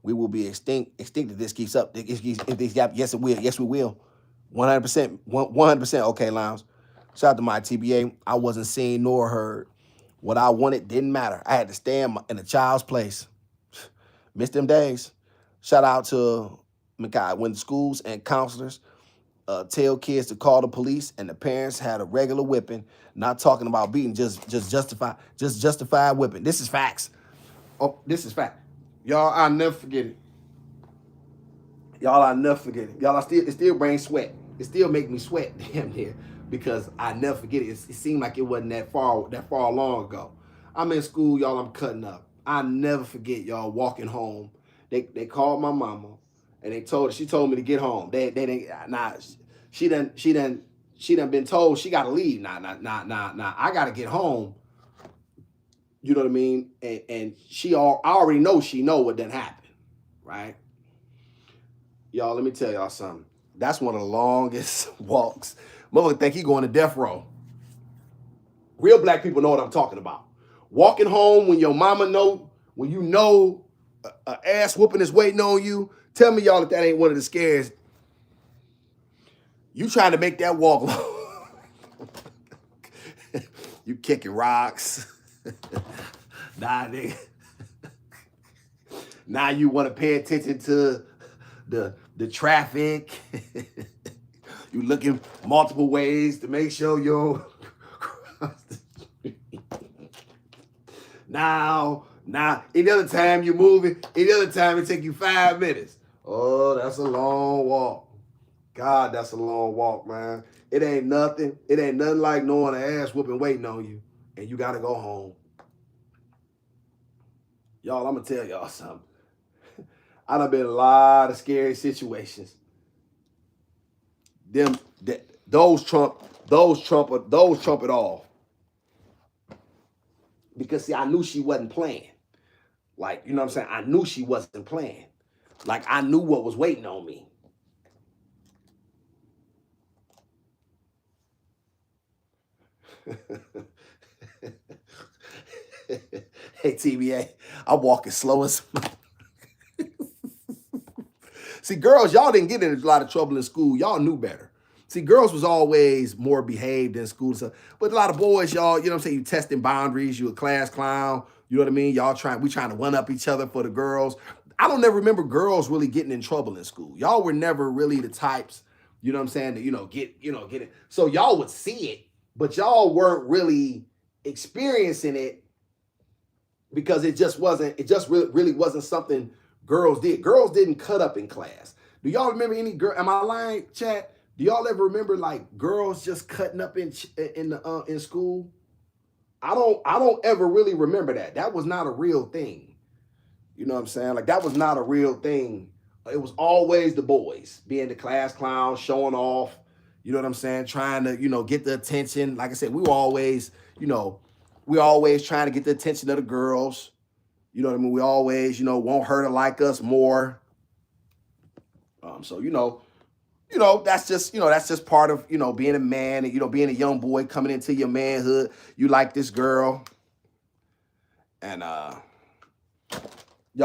We will be extinct if this keeps up. Yes, it will. Yes, we will. 100%. 100%. Okay, Lounge. Shout out to my TBA. I wasn't seen nor heard. What I wanted didn't matter. I had to stand in a child's place. Missed them days. Shout out to Makai. When schools and counselors tell kids to call the police and the parents had a regular whipping, not talking about beating, just justified whipping. This is facts. Oh, this is fact. Y'all, I'll never forget it. Y'all, I'll never forget it. Y'all, it still brings sweat. It still make me sweat damn near because I never forget it. It seemed like it wasn't that far long ago. I'm in school, y'all. I'm cutting up. I never forget, y'all, walking home. They called my mama and she told me to get home. They didn't she done been told she gotta leave. I gotta get home. You know what I mean? And I already know she know what done happened, right? Y'all, let me tell y'all something. That's one of the longest walks. Mother think he going to death row. Real black people know what I'm talking about. Walking home when your mama know, when you know a ass whooping is waiting on you. Tell me, y'all, if that ain't one of the scares. You trying to make that walk long. You kicking rocks. Nah, nigga. Now you want to pay attention to the traffic. You looking multiple ways to make sure you're now, any other time you're moving, any other time it take you 5 minutes. Oh, that's a long walk. God, that's a long walk, man. It ain't nothing like knowing an ass whooping waiting on you and you got to go home. Y'all, I'm going to tell y'all something. I done been in a lot of scary situations. Those trump it all. Because see, I knew she wasn't playing. Like, you know what I'm saying? I knew she wasn't playing. Like, I knew what was waiting on me. Hey, TBA, I'm walking slow as... See, girls, y'all didn't get in a lot of trouble in school. Y'all knew better. See, girls was always more behaved in school. So, but a lot of boys, y'all, you know what I'm saying? You testing boundaries. You a class clown. You know what I mean? We trying to one up each other for the girls. I don't never remember girls really getting in trouble in school. Y'all were never really the types, you know what I'm saying, to, get it. So y'all would see it, but y'all weren't really experiencing it because it just really wasn't something girls did. Girls didn't cut up in class. Do y'all remember any girl? Am I lying, chat? Do y'all ever remember like girls just cutting up in school? I don't ever really remember that. That was not a real thing. You know what I'm saying? Like that was not a real thing. It was always the boys being the class clown, showing off. You know what I'm saying? Trying to, get the attention. Like I said, we always trying to get the attention of the girls. You know what I mean? We always, want her to like us more. So, that's just part of, being a man and, being a young boy coming into your manhood. You like this girl. And, y'all,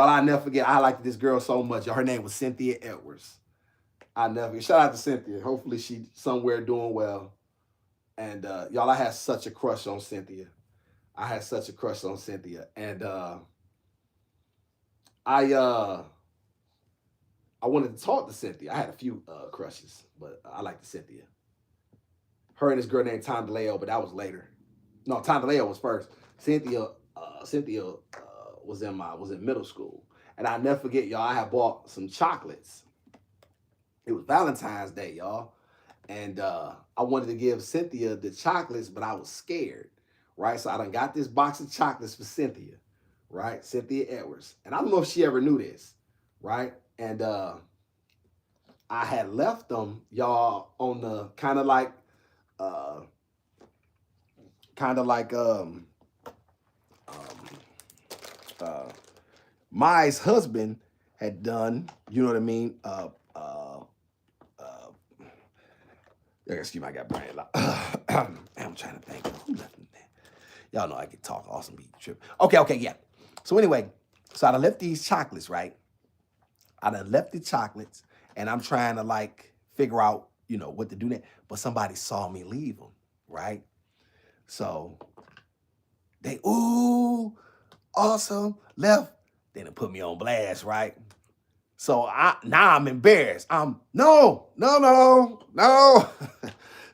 I never forget, I liked this girl so much. Her name was Cynthia Edwards. Shout out to Cynthia. Hopefully she's somewhere doing well. And, y'all, I had such a crush on Cynthia. And, I wanted to talk to Cynthia. I had a few crushes, but I liked Cynthia. Her and this girl named Tondaleo, but that was later. No, Tondaleo was first. Cynthia was in middle school, and I never forget, y'all. I had bought some chocolates. It was Valentine's Day, y'all, and I wanted to give Cynthia the chocolates, but I was scared, right? So I done got this box of chocolates for Cynthia, right? Cynthia Edwards, and I don't know if she ever knew this, right? And I had left them, y'all, on the kind of like Mai's husband had done, you know what I mean? Excuse me, I got brain lock. I'm trying to think. Who left me there? Y'all know I can talk. Awesome beat trip. Okay, yeah. So anyway, so I done left these chocolates, right? I done left the chocolates, and I'm trying to like figure out, what to do next. But somebody saw me leave them, right? So they, awesome, left. Then they put me on blast, right? So now I'm embarrassed. No.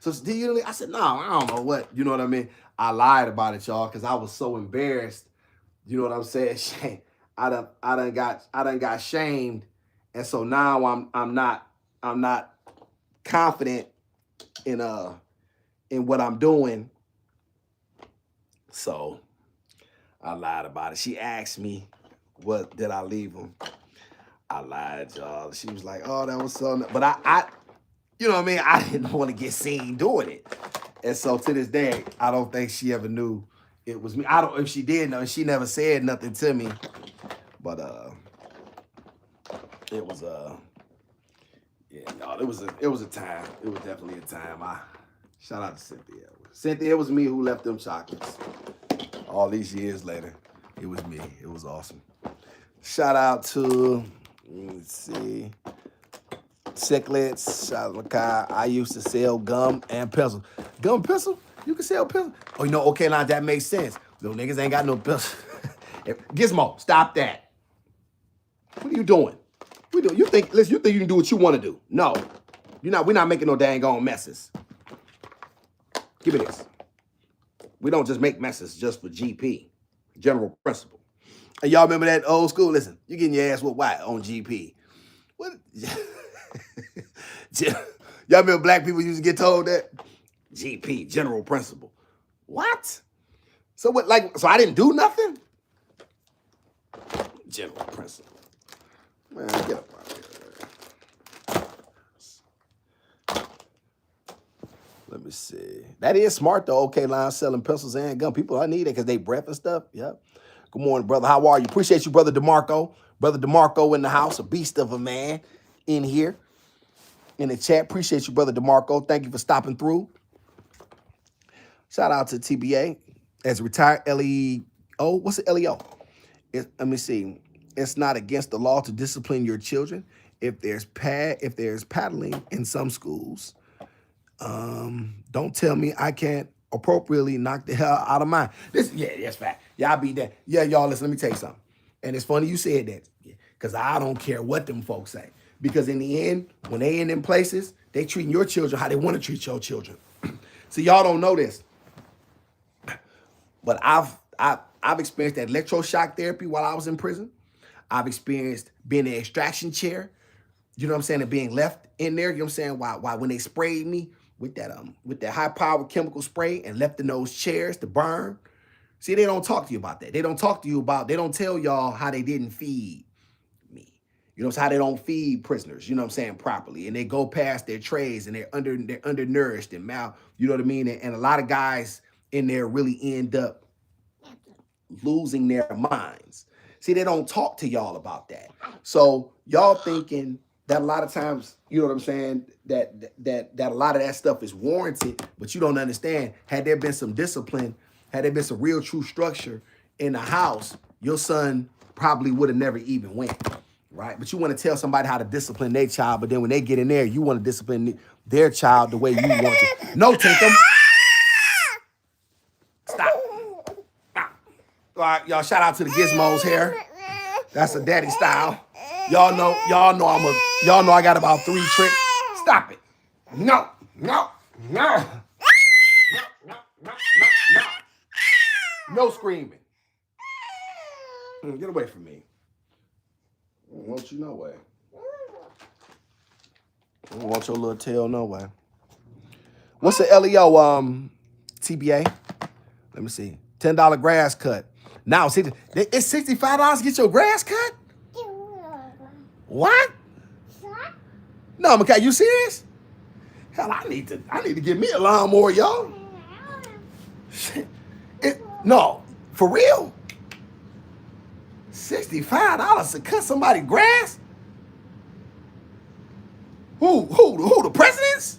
So I said, no, I don't know what, you know what I mean? I lied about it, y'all, because I was so embarrassed. You know what I'm saying? Shame. I done got shamed. And so now I'm not confident in what I'm doing. So I lied about it. She asked me, what did I leave them? I lied, y'all. She was like, oh, that was so, but I you know what I mean? I didn't want to get seen doing it. And so to this day, I don't think she ever knew it was me. I don't, if she did know, she never said nothing to me. But it was yeah, y'all, it was a time. It was definitely a time. Shout out to Cynthia. Cynthia, it was me who left them chocolates. All these years later, it was me. It was awesome. Shout out to, let's see, Sicklets, shout out to Makai. I used to sell gum and pencils. Gum and pencil? You can sell pencils? Oh, okay, now that makes sense. Little niggas ain't got no pencils. Gizmo, stop that. What are you doing? You think you can do what you want to do. No. We're not making no dang on messes. Give me this. We don't just make messes just for GP. General principle. And y'all remember that old school? Listen, you getting your ass whooped why on GP. What? Y'all remember black people used to get told that? GP, general principle. What? So what? So I didn't do nothing? General principle. Man, get up out of here. Let me see. That is smart though. Okay, line selling pencils and gum. People, I need it because they breath and stuff. Yep. Good morning, brother. How are you? Appreciate you, brother DeMarco. Brother DeMarco in the house, a beast of a man in here. In the chat. Appreciate you, brother DeMarco. Thank you for stopping through. Shout out to TBA as a retired LEO. What's the LEO? Let me see. It's not against the law to discipline your children if there's paddling in some schools. Don't tell me I can't appropriately knock the hell out of mine. That's fact. Y'all be that. Yeah, y'all, listen, let me tell you something. And it's funny you said that because I don't care what them folks say. Because in the end, when they in them places, they treating your children how they want to treat your children. So y'all don't know this. But I've experienced that electroshock therapy while I was in prison. I've experienced being in an extraction chair, you know what I'm saying, and being left in there, you know what I'm saying, why when they sprayed me with that high-powered chemical spray and left in those chairs to burn. See, they don't talk to you about that. They don't tell y'all how they didn't feed me. You know, it's how they don't feed prisoners, you know what I'm saying, properly. And they go past their trays and they're undernourished and you know what I mean? And a lot of guys in there really end up losing their minds. See, they don't talk to y'all about that. So y'all thinking that a lot of times, you know what I'm saying, that a lot of that stuff is warranted, but you don't understand. Had there been some discipline, had there been some real true structure in the house, your son probably would have never even went, right? But you want to tell somebody how to discipline their child, but then when they get in there, you want to discipline their child the way you want to. No, Tinkum. Stop. All right, y'all, shout out to the Gizmos here. That's a daddy style. Y'all know I got about 3 tricks. Stop it. No. No screaming. Get away from me. I don't want you no way. I don't want your little tail no way. What's the LEO, TBA? Let me see. $10 grass cut. Now, it's $65 to get your grass cut? What? No, Makai, you serious? Hell, I need to get me a lawnmower, y'all. No, for real? $65 to cut somebody's grass? Who the presidents?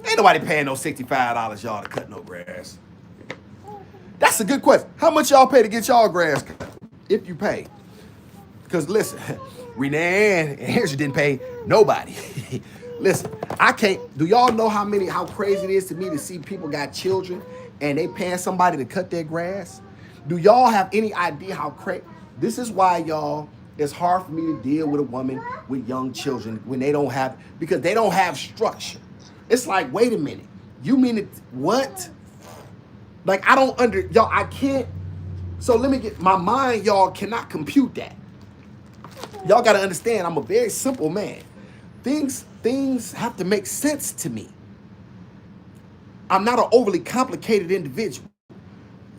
Ain't nobody paying no $65, y'all, to cut no grass. That's a good question. How much y'all pay to get y'all grass cut? If you pay. Because listen, Renee and Angela didn't pay nobody. Listen, I can't, do y'all know how crazy it is to me to see people got children and they paying somebody to cut their grass? Do y'all have any idea how crazy? This is why, y'all, it's hard for me to deal with a woman with young children when they don't have, because they don't have structure. It's like, wait a minute, you mean it, what? Like, I don't y'all, I can't, so let me get, my mind, y'all, cannot compute that. Y'all got to understand, I'm a very simple man. Things have to make sense to me. I'm not an overly complicated individual.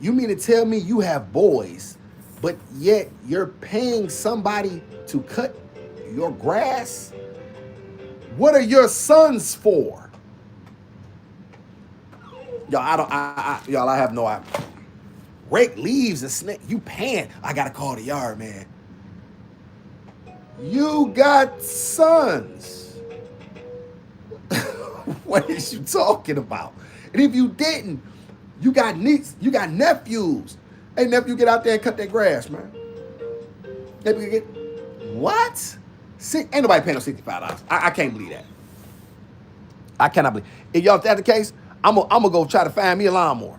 You mean to tell me you have boys, but yet you're paying somebody to cut your grass? What are your sons for? Y'all, I have no idea. Rake leaves and snake. You paying? I gotta call the yard man. You got sons. What is you talking about? And if you didn't, you got nieces, you got nephews. Hey, nephew, get out there and cut that grass, man. Nephew, get what? Ain't nobody paying no $65. I can't believe that. I cannot believe. If y'all, if that's the case, I'm gonna go try to find me a lawnmower.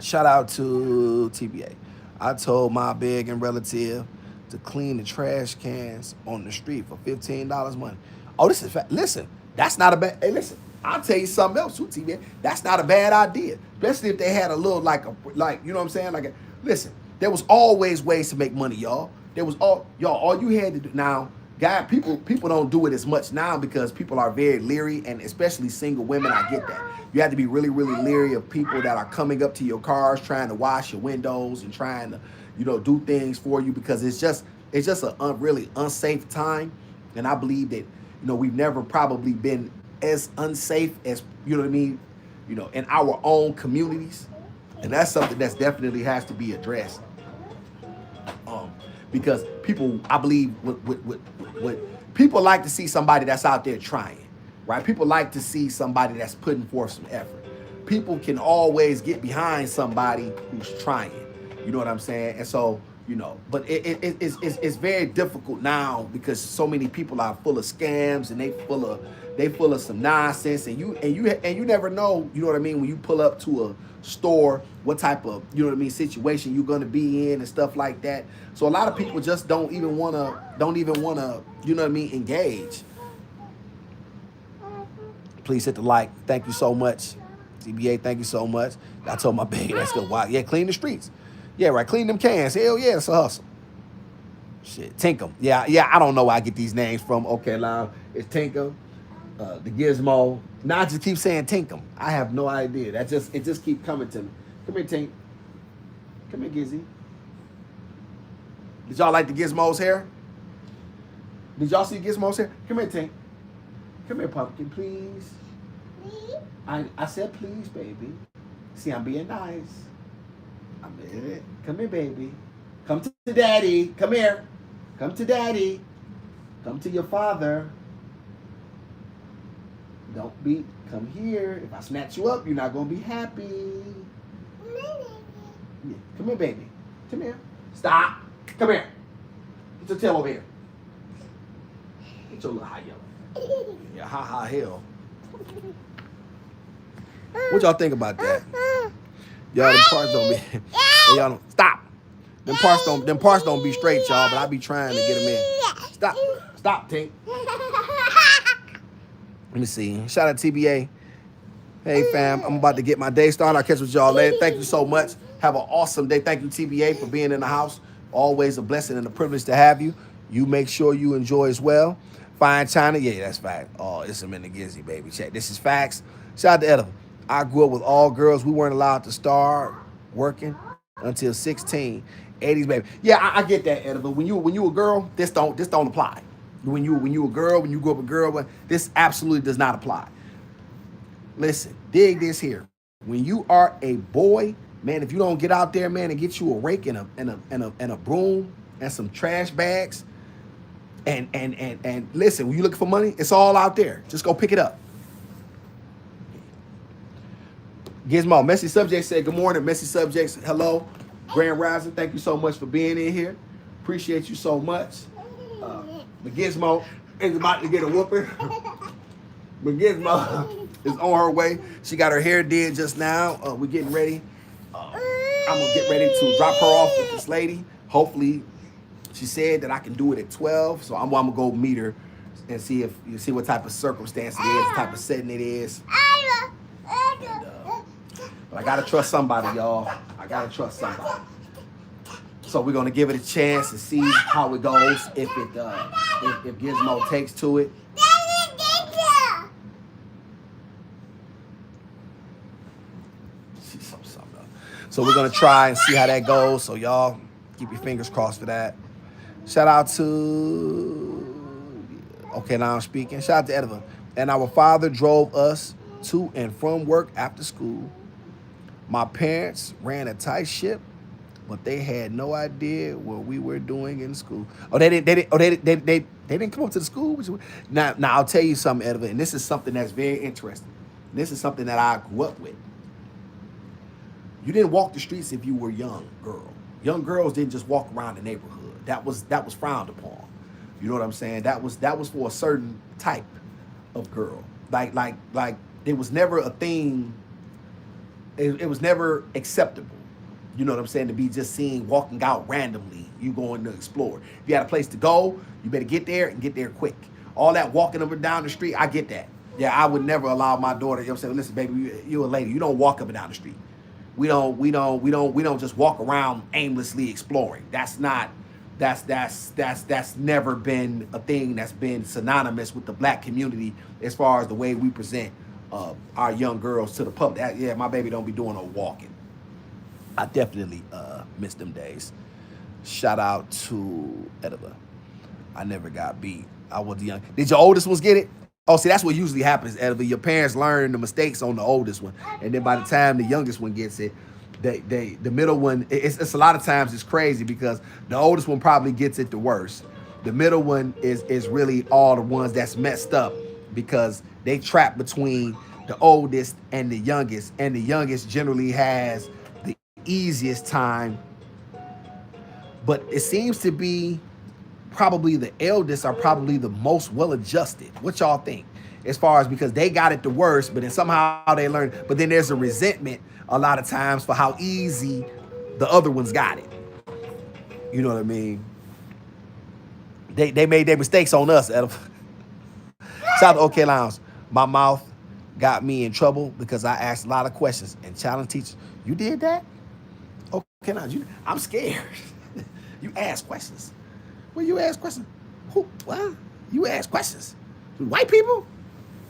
Shout out to TBA. I told my big and relative to clean the trash cans on the street for $15 money. Oh, this is listen, that's not a bad, hey, listen, I'll tell you something else too, TBA. That's not a bad idea. Especially if they had a little, like, you know what I'm saying? Listen, there was always ways to make money, y'all. There was all you had to do. Now, guys, people don't do it as much now because people are very leery, and especially single women, I get that. You have to be really, really leery of people that are coming up to your cars, trying to wash your windows and trying to, do things for you, because it's just a really unsafe time. And I believe that, we've never probably been as unsafe as, you know what I mean, in our own communities. And that's something that's definitely has to be addressed. Because people, I believe, what people like to see somebody that's out there trying, right? People like to see somebody that's putting forth some effort. People can always get behind somebody who's trying. You know what I'm saying? And so, but it's very difficult now because so many people are full of scams and they full of some nonsense, and you never know, you know what I mean, when you pull up to a store, what type of, situation you're gonna be in and stuff like that. So a lot of people just don't even wanna, engage. Please hit the like. Thank you so much. CBA, thank you so much. I told my baby, let's go. Wow, yeah, clean the streets. Yeah, right, clean them cans. Hell yeah, it's a hustle. Shit, Tinkum. Yeah, I don't know where I get these names from. Okay, now it's Tinkum, the Gizmo. Now I just keep saying Tinkum. I have no idea. It just keep coming to me. Come here, Tink. Come here, Gizzy. Did y'all like the Gizmo's hair? Did y'all see Gizmo's hair? Come here, Tink. Come here, pumpkin, please. Please? I said please, baby. See, I'm being nice. Come here, baby. Come to daddy. Come here. Come to daddy. Come to your father. Come here. If I snatch you up, you're not going to be happy. Yeah. Come here, baby. Come here. Stop. Come here. Get your tail over here. Get your little high yellow. Yeah, ha hell. What y'all think about that? Y'all, them parts don't be. Y'all don't stop. Them parts don't be straight, y'all. But I be trying to get them in. Stop, Tink. Let me see. Shout out to TBA. Hey, fam. I'm about to get my day started. I'll catch with y'all later. Thank you so much. Have an awesome day. Thank you, TBA, for being in the house. Always a blessing and a privilege to have you. You make sure you enjoy as well. Fine China. Yeah, that's fact. Oh, it's a minute Gizzy, baby. Check. This is facts. Shout out to Edible. I grew up with all girls. We weren't allowed to start working until 16. 80s, baby. Yeah, I get that, Edible. When you a girl, this don't apply. When you a girl, when you grew up a girl, this absolutely does not apply. Listen, dig this here. When you are a boy, Man, if you don't get out there, man, and get you a rake and a broom and some trash bags, and listen, when you looking for money, it's all out there. Just go pick it up. Gizmo, Messy Subject said, good morning. Messy Subjects, hello. Grand Rising, thank you so much for being in here. Appreciate you so much. Gizmo is about to get a whooping. But Gizmo is on her way. She got her hair did just now. We're getting ready. I'm going to get ready to drop her off with this lady. Hopefully, she said that I can do it at 12. So I'm going to go meet her and see what type of circumstance it is, what type of setting it is. But I got to trust somebody, y'all. I got to trust somebody. So we're going to give it a chance to see how it goes, if Gizmo takes to it. So we're going to try and see how that goes. So y'all keep your fingers crossed for that. Shout out to, okay, now I'm speaking. Shout out to Edwin. And our father drove us to and from work after school. My parents ran a tight ship, but they had no idea what we were doing in school. Oh, they didn't come up to the school. Now I'll tell you something, Edwin, and this is something that's very interesting. This is something that I grew up with. You didn't walk the streets if you were a young girl. Young girls didn't just walk around the neighborhood. That was frowned upon. You know what I'm saying? That was for a certain type of girl. Like it was never a thing. It was never acceptable. You know what I'm saying? To be just seen walking out randomly. You going to explore. If you had a place to go, you better get there and get there quick. All that walking up and down the street, I get that. Yeah, I would never allow my daughter, you know what I'm saying? Listen, baby, you're a lady. You don't walk up and down the street. We don't just walk around aimlessly exploring. That's never been a thing that's been synonymous with the black community as far as the way we present our young girls to the public. Yeah, my baby don't be doing no walking. I definitely miss them days. Shout out to Ediva. I never got beat. I was young. Did your oldest ones get it? Oh, see, that's what usually happens, Ediva. Your parents learn the mistakes on the oldest one, and then by the time the youngest one gets it, the middle one, it's a lot of times it's crazy because the oldest one probably gets it the worst. The middle one is really all the ones that's messed up because they trapped between the oldest and the youngest generally has the easiest time. But it seems to be probably the eldest are probably the most well-adjusted. What y'all think? As far as because they got it the worst, but then somehow they learned. But then there's a resentment a lot of times for how easy the other ones got it. You know what I mean? They made their mistakes on us, Adam. Shout out to OK Lounge. My mouth got me in trouble because I asked a lot of questions and challenged teachers. You did that? OK Lounge, I'm scared. You ask questions. Well, you ask questions. Who? What? You ask questions. White people?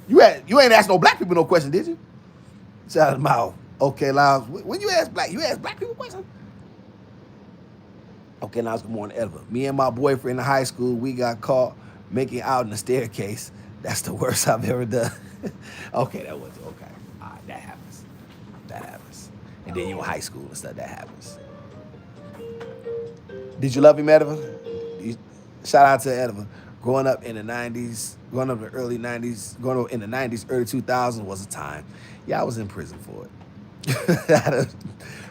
You ain't asked no black people no question, did you? Shout out to mouth. OK Lounge. When you ask black people questions? OK Lounge, good morning, Edward. Me and my boyfriend in high school, we got caught making out in the staircase. That's the worst I've ever done. Okay, that was okay. All right, that happens. That happens. And then you're in high school and stuff, that happens. Did you love him, Edward? Shout out to Edward. Growing up in the 90s, growing up in the early 90s, growing up in the 90s, early 2000s was a time. Yeah, I was in prison for it.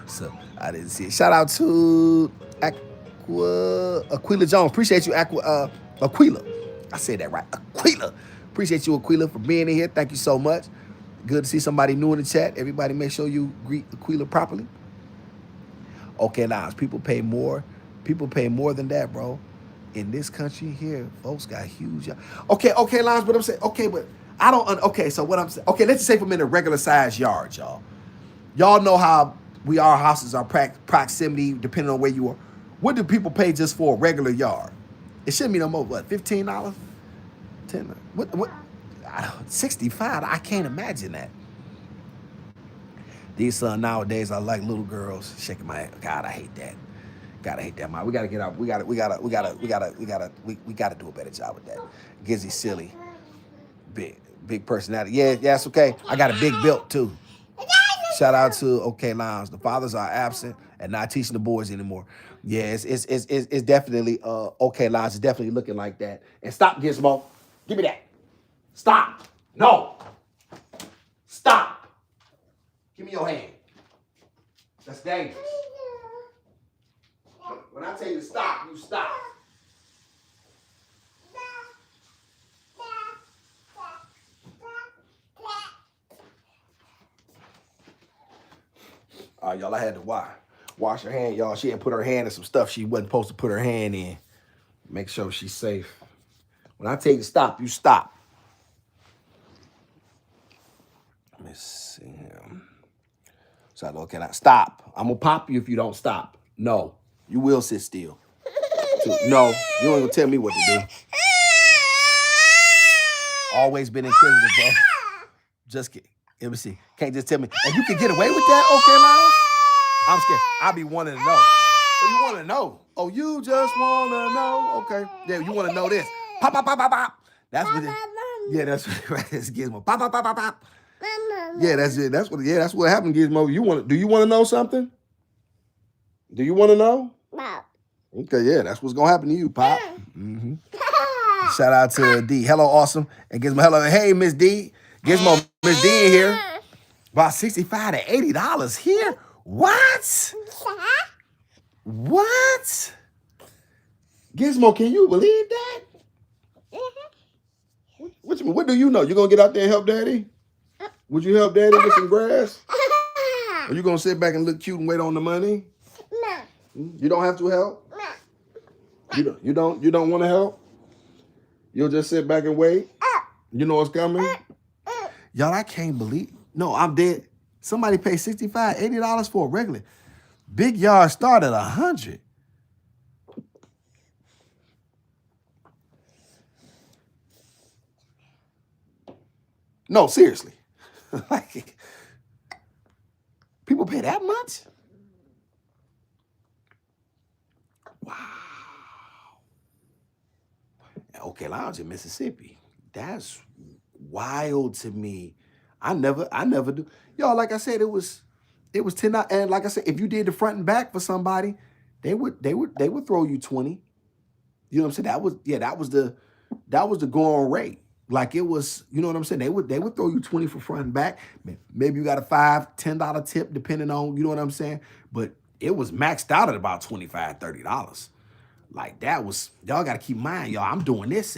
So I didn't see it. Shout out to Aquila Jones. Appreciate you, Aquila. I said that right. Aquila. Appreciate you, Aquila, for being in here. Thank you so much. Good to see somebody new in the chat. Everybody make sure you greet Aquila properly. Okay, now, people pay more. People pay more than that, bro. In this country here, folks got huge. Okay, Lines, but I'm saying, okay, but I don't, okay, so what I'm saying, okay, let's just say from in a regular size yard, y'all. Y'all know how our houses are proximity, depending on where you are. What do people pay just for a regular yard? It shouldn't be no more, what, $15? $10? What? 65? I can't imagine that. These nowadays are like little girls shaking my head. God, I hate that. God, I hate that, man. We gotta get out. We gotta do a better job with that. Gizzy silly. Big personality. Yeah, it's okay. I got a big build too. Shout out to OK Lounge. The fathers are absent and not teaching the boys anymore. Yeah, it's definitely OK Lounge is definitely looking like that. And stop, Gizmo. Give me that. Stop. No. Stop. Give me your hand. That's dangerous. When I tell you to stop, you stop. All right, y'all, I had to wash her hand, y'all. She had put her hand in some stuff she wasn't supposed to put her hand in. Make sure she's safe. When I tell you to stop, you stop. Let me see him. So, okay, now stop. I'm going to pop you if you don't stop. No, you will sit still. No, you ain't going to tell me what to do. Always been inquisitive, bro. Just kidding. Let me see. Can't just tell me. And you can get away with that, okay, Lyle? I'm scared. I be wanting to know. Oh, you want to know? Oh, you just want to know? Okay. Yeah, you want to know this. Pop, pop, pop, pop, pop. That's what it, yeah, that's what right. It's Gizmo. Pop, pop, pop, pop, pop. Yeah, that's it. That's what happened, Gizmo. Do you want to know something? Do you want to know? No. Okay, yeah, that's what's gonna happen to you, Pop. Mm-hmm. Shout out to D. Hello, Awesome. And Gizmo, hello. Hey, Miss D. Gizmo, Miss D in here. About $65 to $80 here. What? What? Gizmo, can you believe that? What do you know? You gonna get out there and help Daddy? Would you help Daddy with some grass? Or you gonna sit back and look cute and wait on the money? No. You don't have to help? No. You don't want to help? You'll just sit back and wait? You know what's coming? Y'all, I can't believe. No, I'm dead. Somebody paid $65, $80 for a regular. Big yard start at $100. No, seriously. Like, people pay that much? Wow. Okay, Lounge in Mississippi. That's wild to me. I never do. Y'all, like I said, it was $10. And like I said, if you did the front and back for somebody, they would throw you 20. You know what I'm saying? That was the going rate. Like it was, you know what I'm saying? They would throw you 20 for front and back. Maybe you got a $5, $10 tip, depending on, you know what I'm saying? But it was maxed out at about $25, $30. Like that was, y'all got to keep in mind, y'all, I'm doing this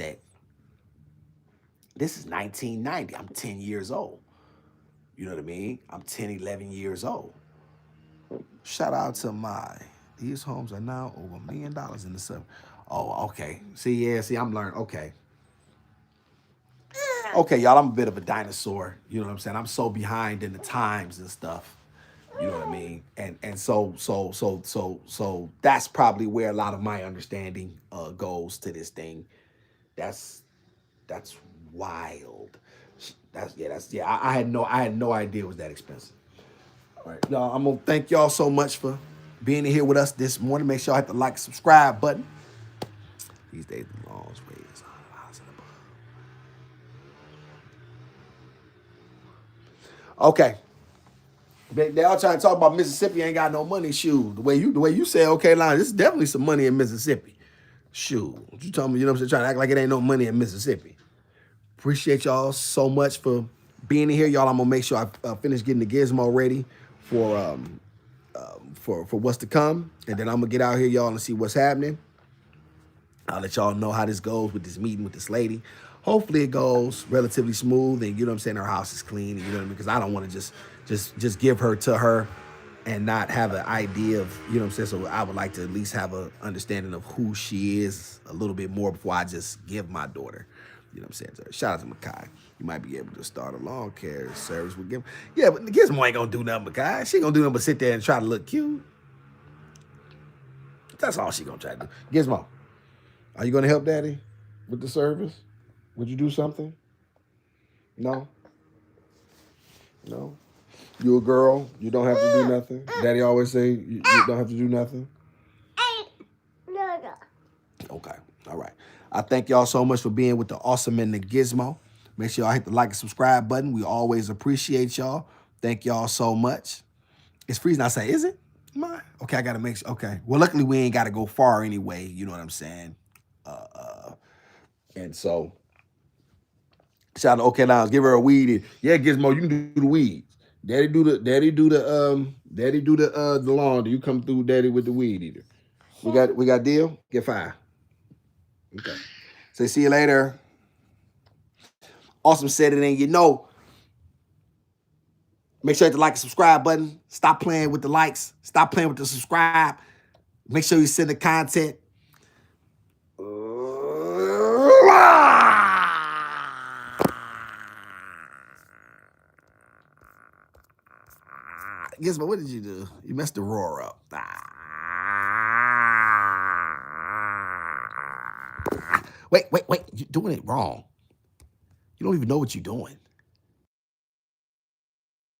this is 1990. I'm 10 years old. You know what I mean? I'm 10, 11 years old. Shout out to these homes are now over $1 million in the summer. Oh, okay. See, I'm learning. Okay. Okay, y'all, I'm a bit of a dinosaur. You know what I'm saying? I'm so behind in the times and stuff. You know what I mean? And so that's probably where a lot of my understanding goes to this thing. That's wild. I had no idea it was that expensive. All right, y'all, I'm gonna thank y'all so much for being here with us this morning. Make sure I hit the like, subscribe button. These days, the long way is okay. They all trying to talk about Mississippi ain't got no money. Shoot, the way you say, okay, Line, this is definitely some money in Mississippi. Shoot, what you talking about? You know what I'm saying? Trying to act like it ain't no money in Mississippi. Appreciate y'all so much for being here, y'all. I'm gonna make sure I finish getting the Gizmo ready for what's to come, and then I'm gonna get out here, y'all, and see what's happening. I'll let y'all know how this goes with this meeting with this lady. Hopefully it goes relatively smooth, and you know what I'm saying, her house is clean, you know what I mean? Because I don't want to just give her to her and not have an idea of, you know what I'm saying? So I would like to at least have an understanding of who she is a little bit more before I just give my daughter. You know what I'm saying? Shout out to Makai. You might be able to start a lawn care service with Gizmo. Yeah, but Gizmo ain't gonna do nothing, Makai. She ain't gonna do nothing but sit there and try to look cute. That's all she gonna try to do. Gizmo, are you gonna help Daddy with the service? Would you do something? No? No? You a girl, you don't have to do nothing. Daddy always say you don't have to do nothing. No. Okay, all right. I thank y'all so much for being with the Awesome and the Gizmo. Make sure y'all hit the like and subscribe button. We always appreciate y'all. Thank y'all so much. It's freezing outside, is it? Mine? Okay, I gotta make sure. Okay. Well, luckily we ain't gotta go far anyway. You know what I'm saying? And so shout out to OK Lounge. Give her a weed. Yeah, Gizmo, you can do the weeds. Daddy do the lawn. You come through, Daddy, with the weed eater. We got deal? Get 5. Okay. Say see you later. Awesome said it, and you know. Make sure you hit the like and subscribe button. Stop playing with the likes. Stop playing with the subscribe. Make sure you send the content. Guess what did you do? You messed the roar up. Wait. You're doing it wrong. You don't even know what you're doing.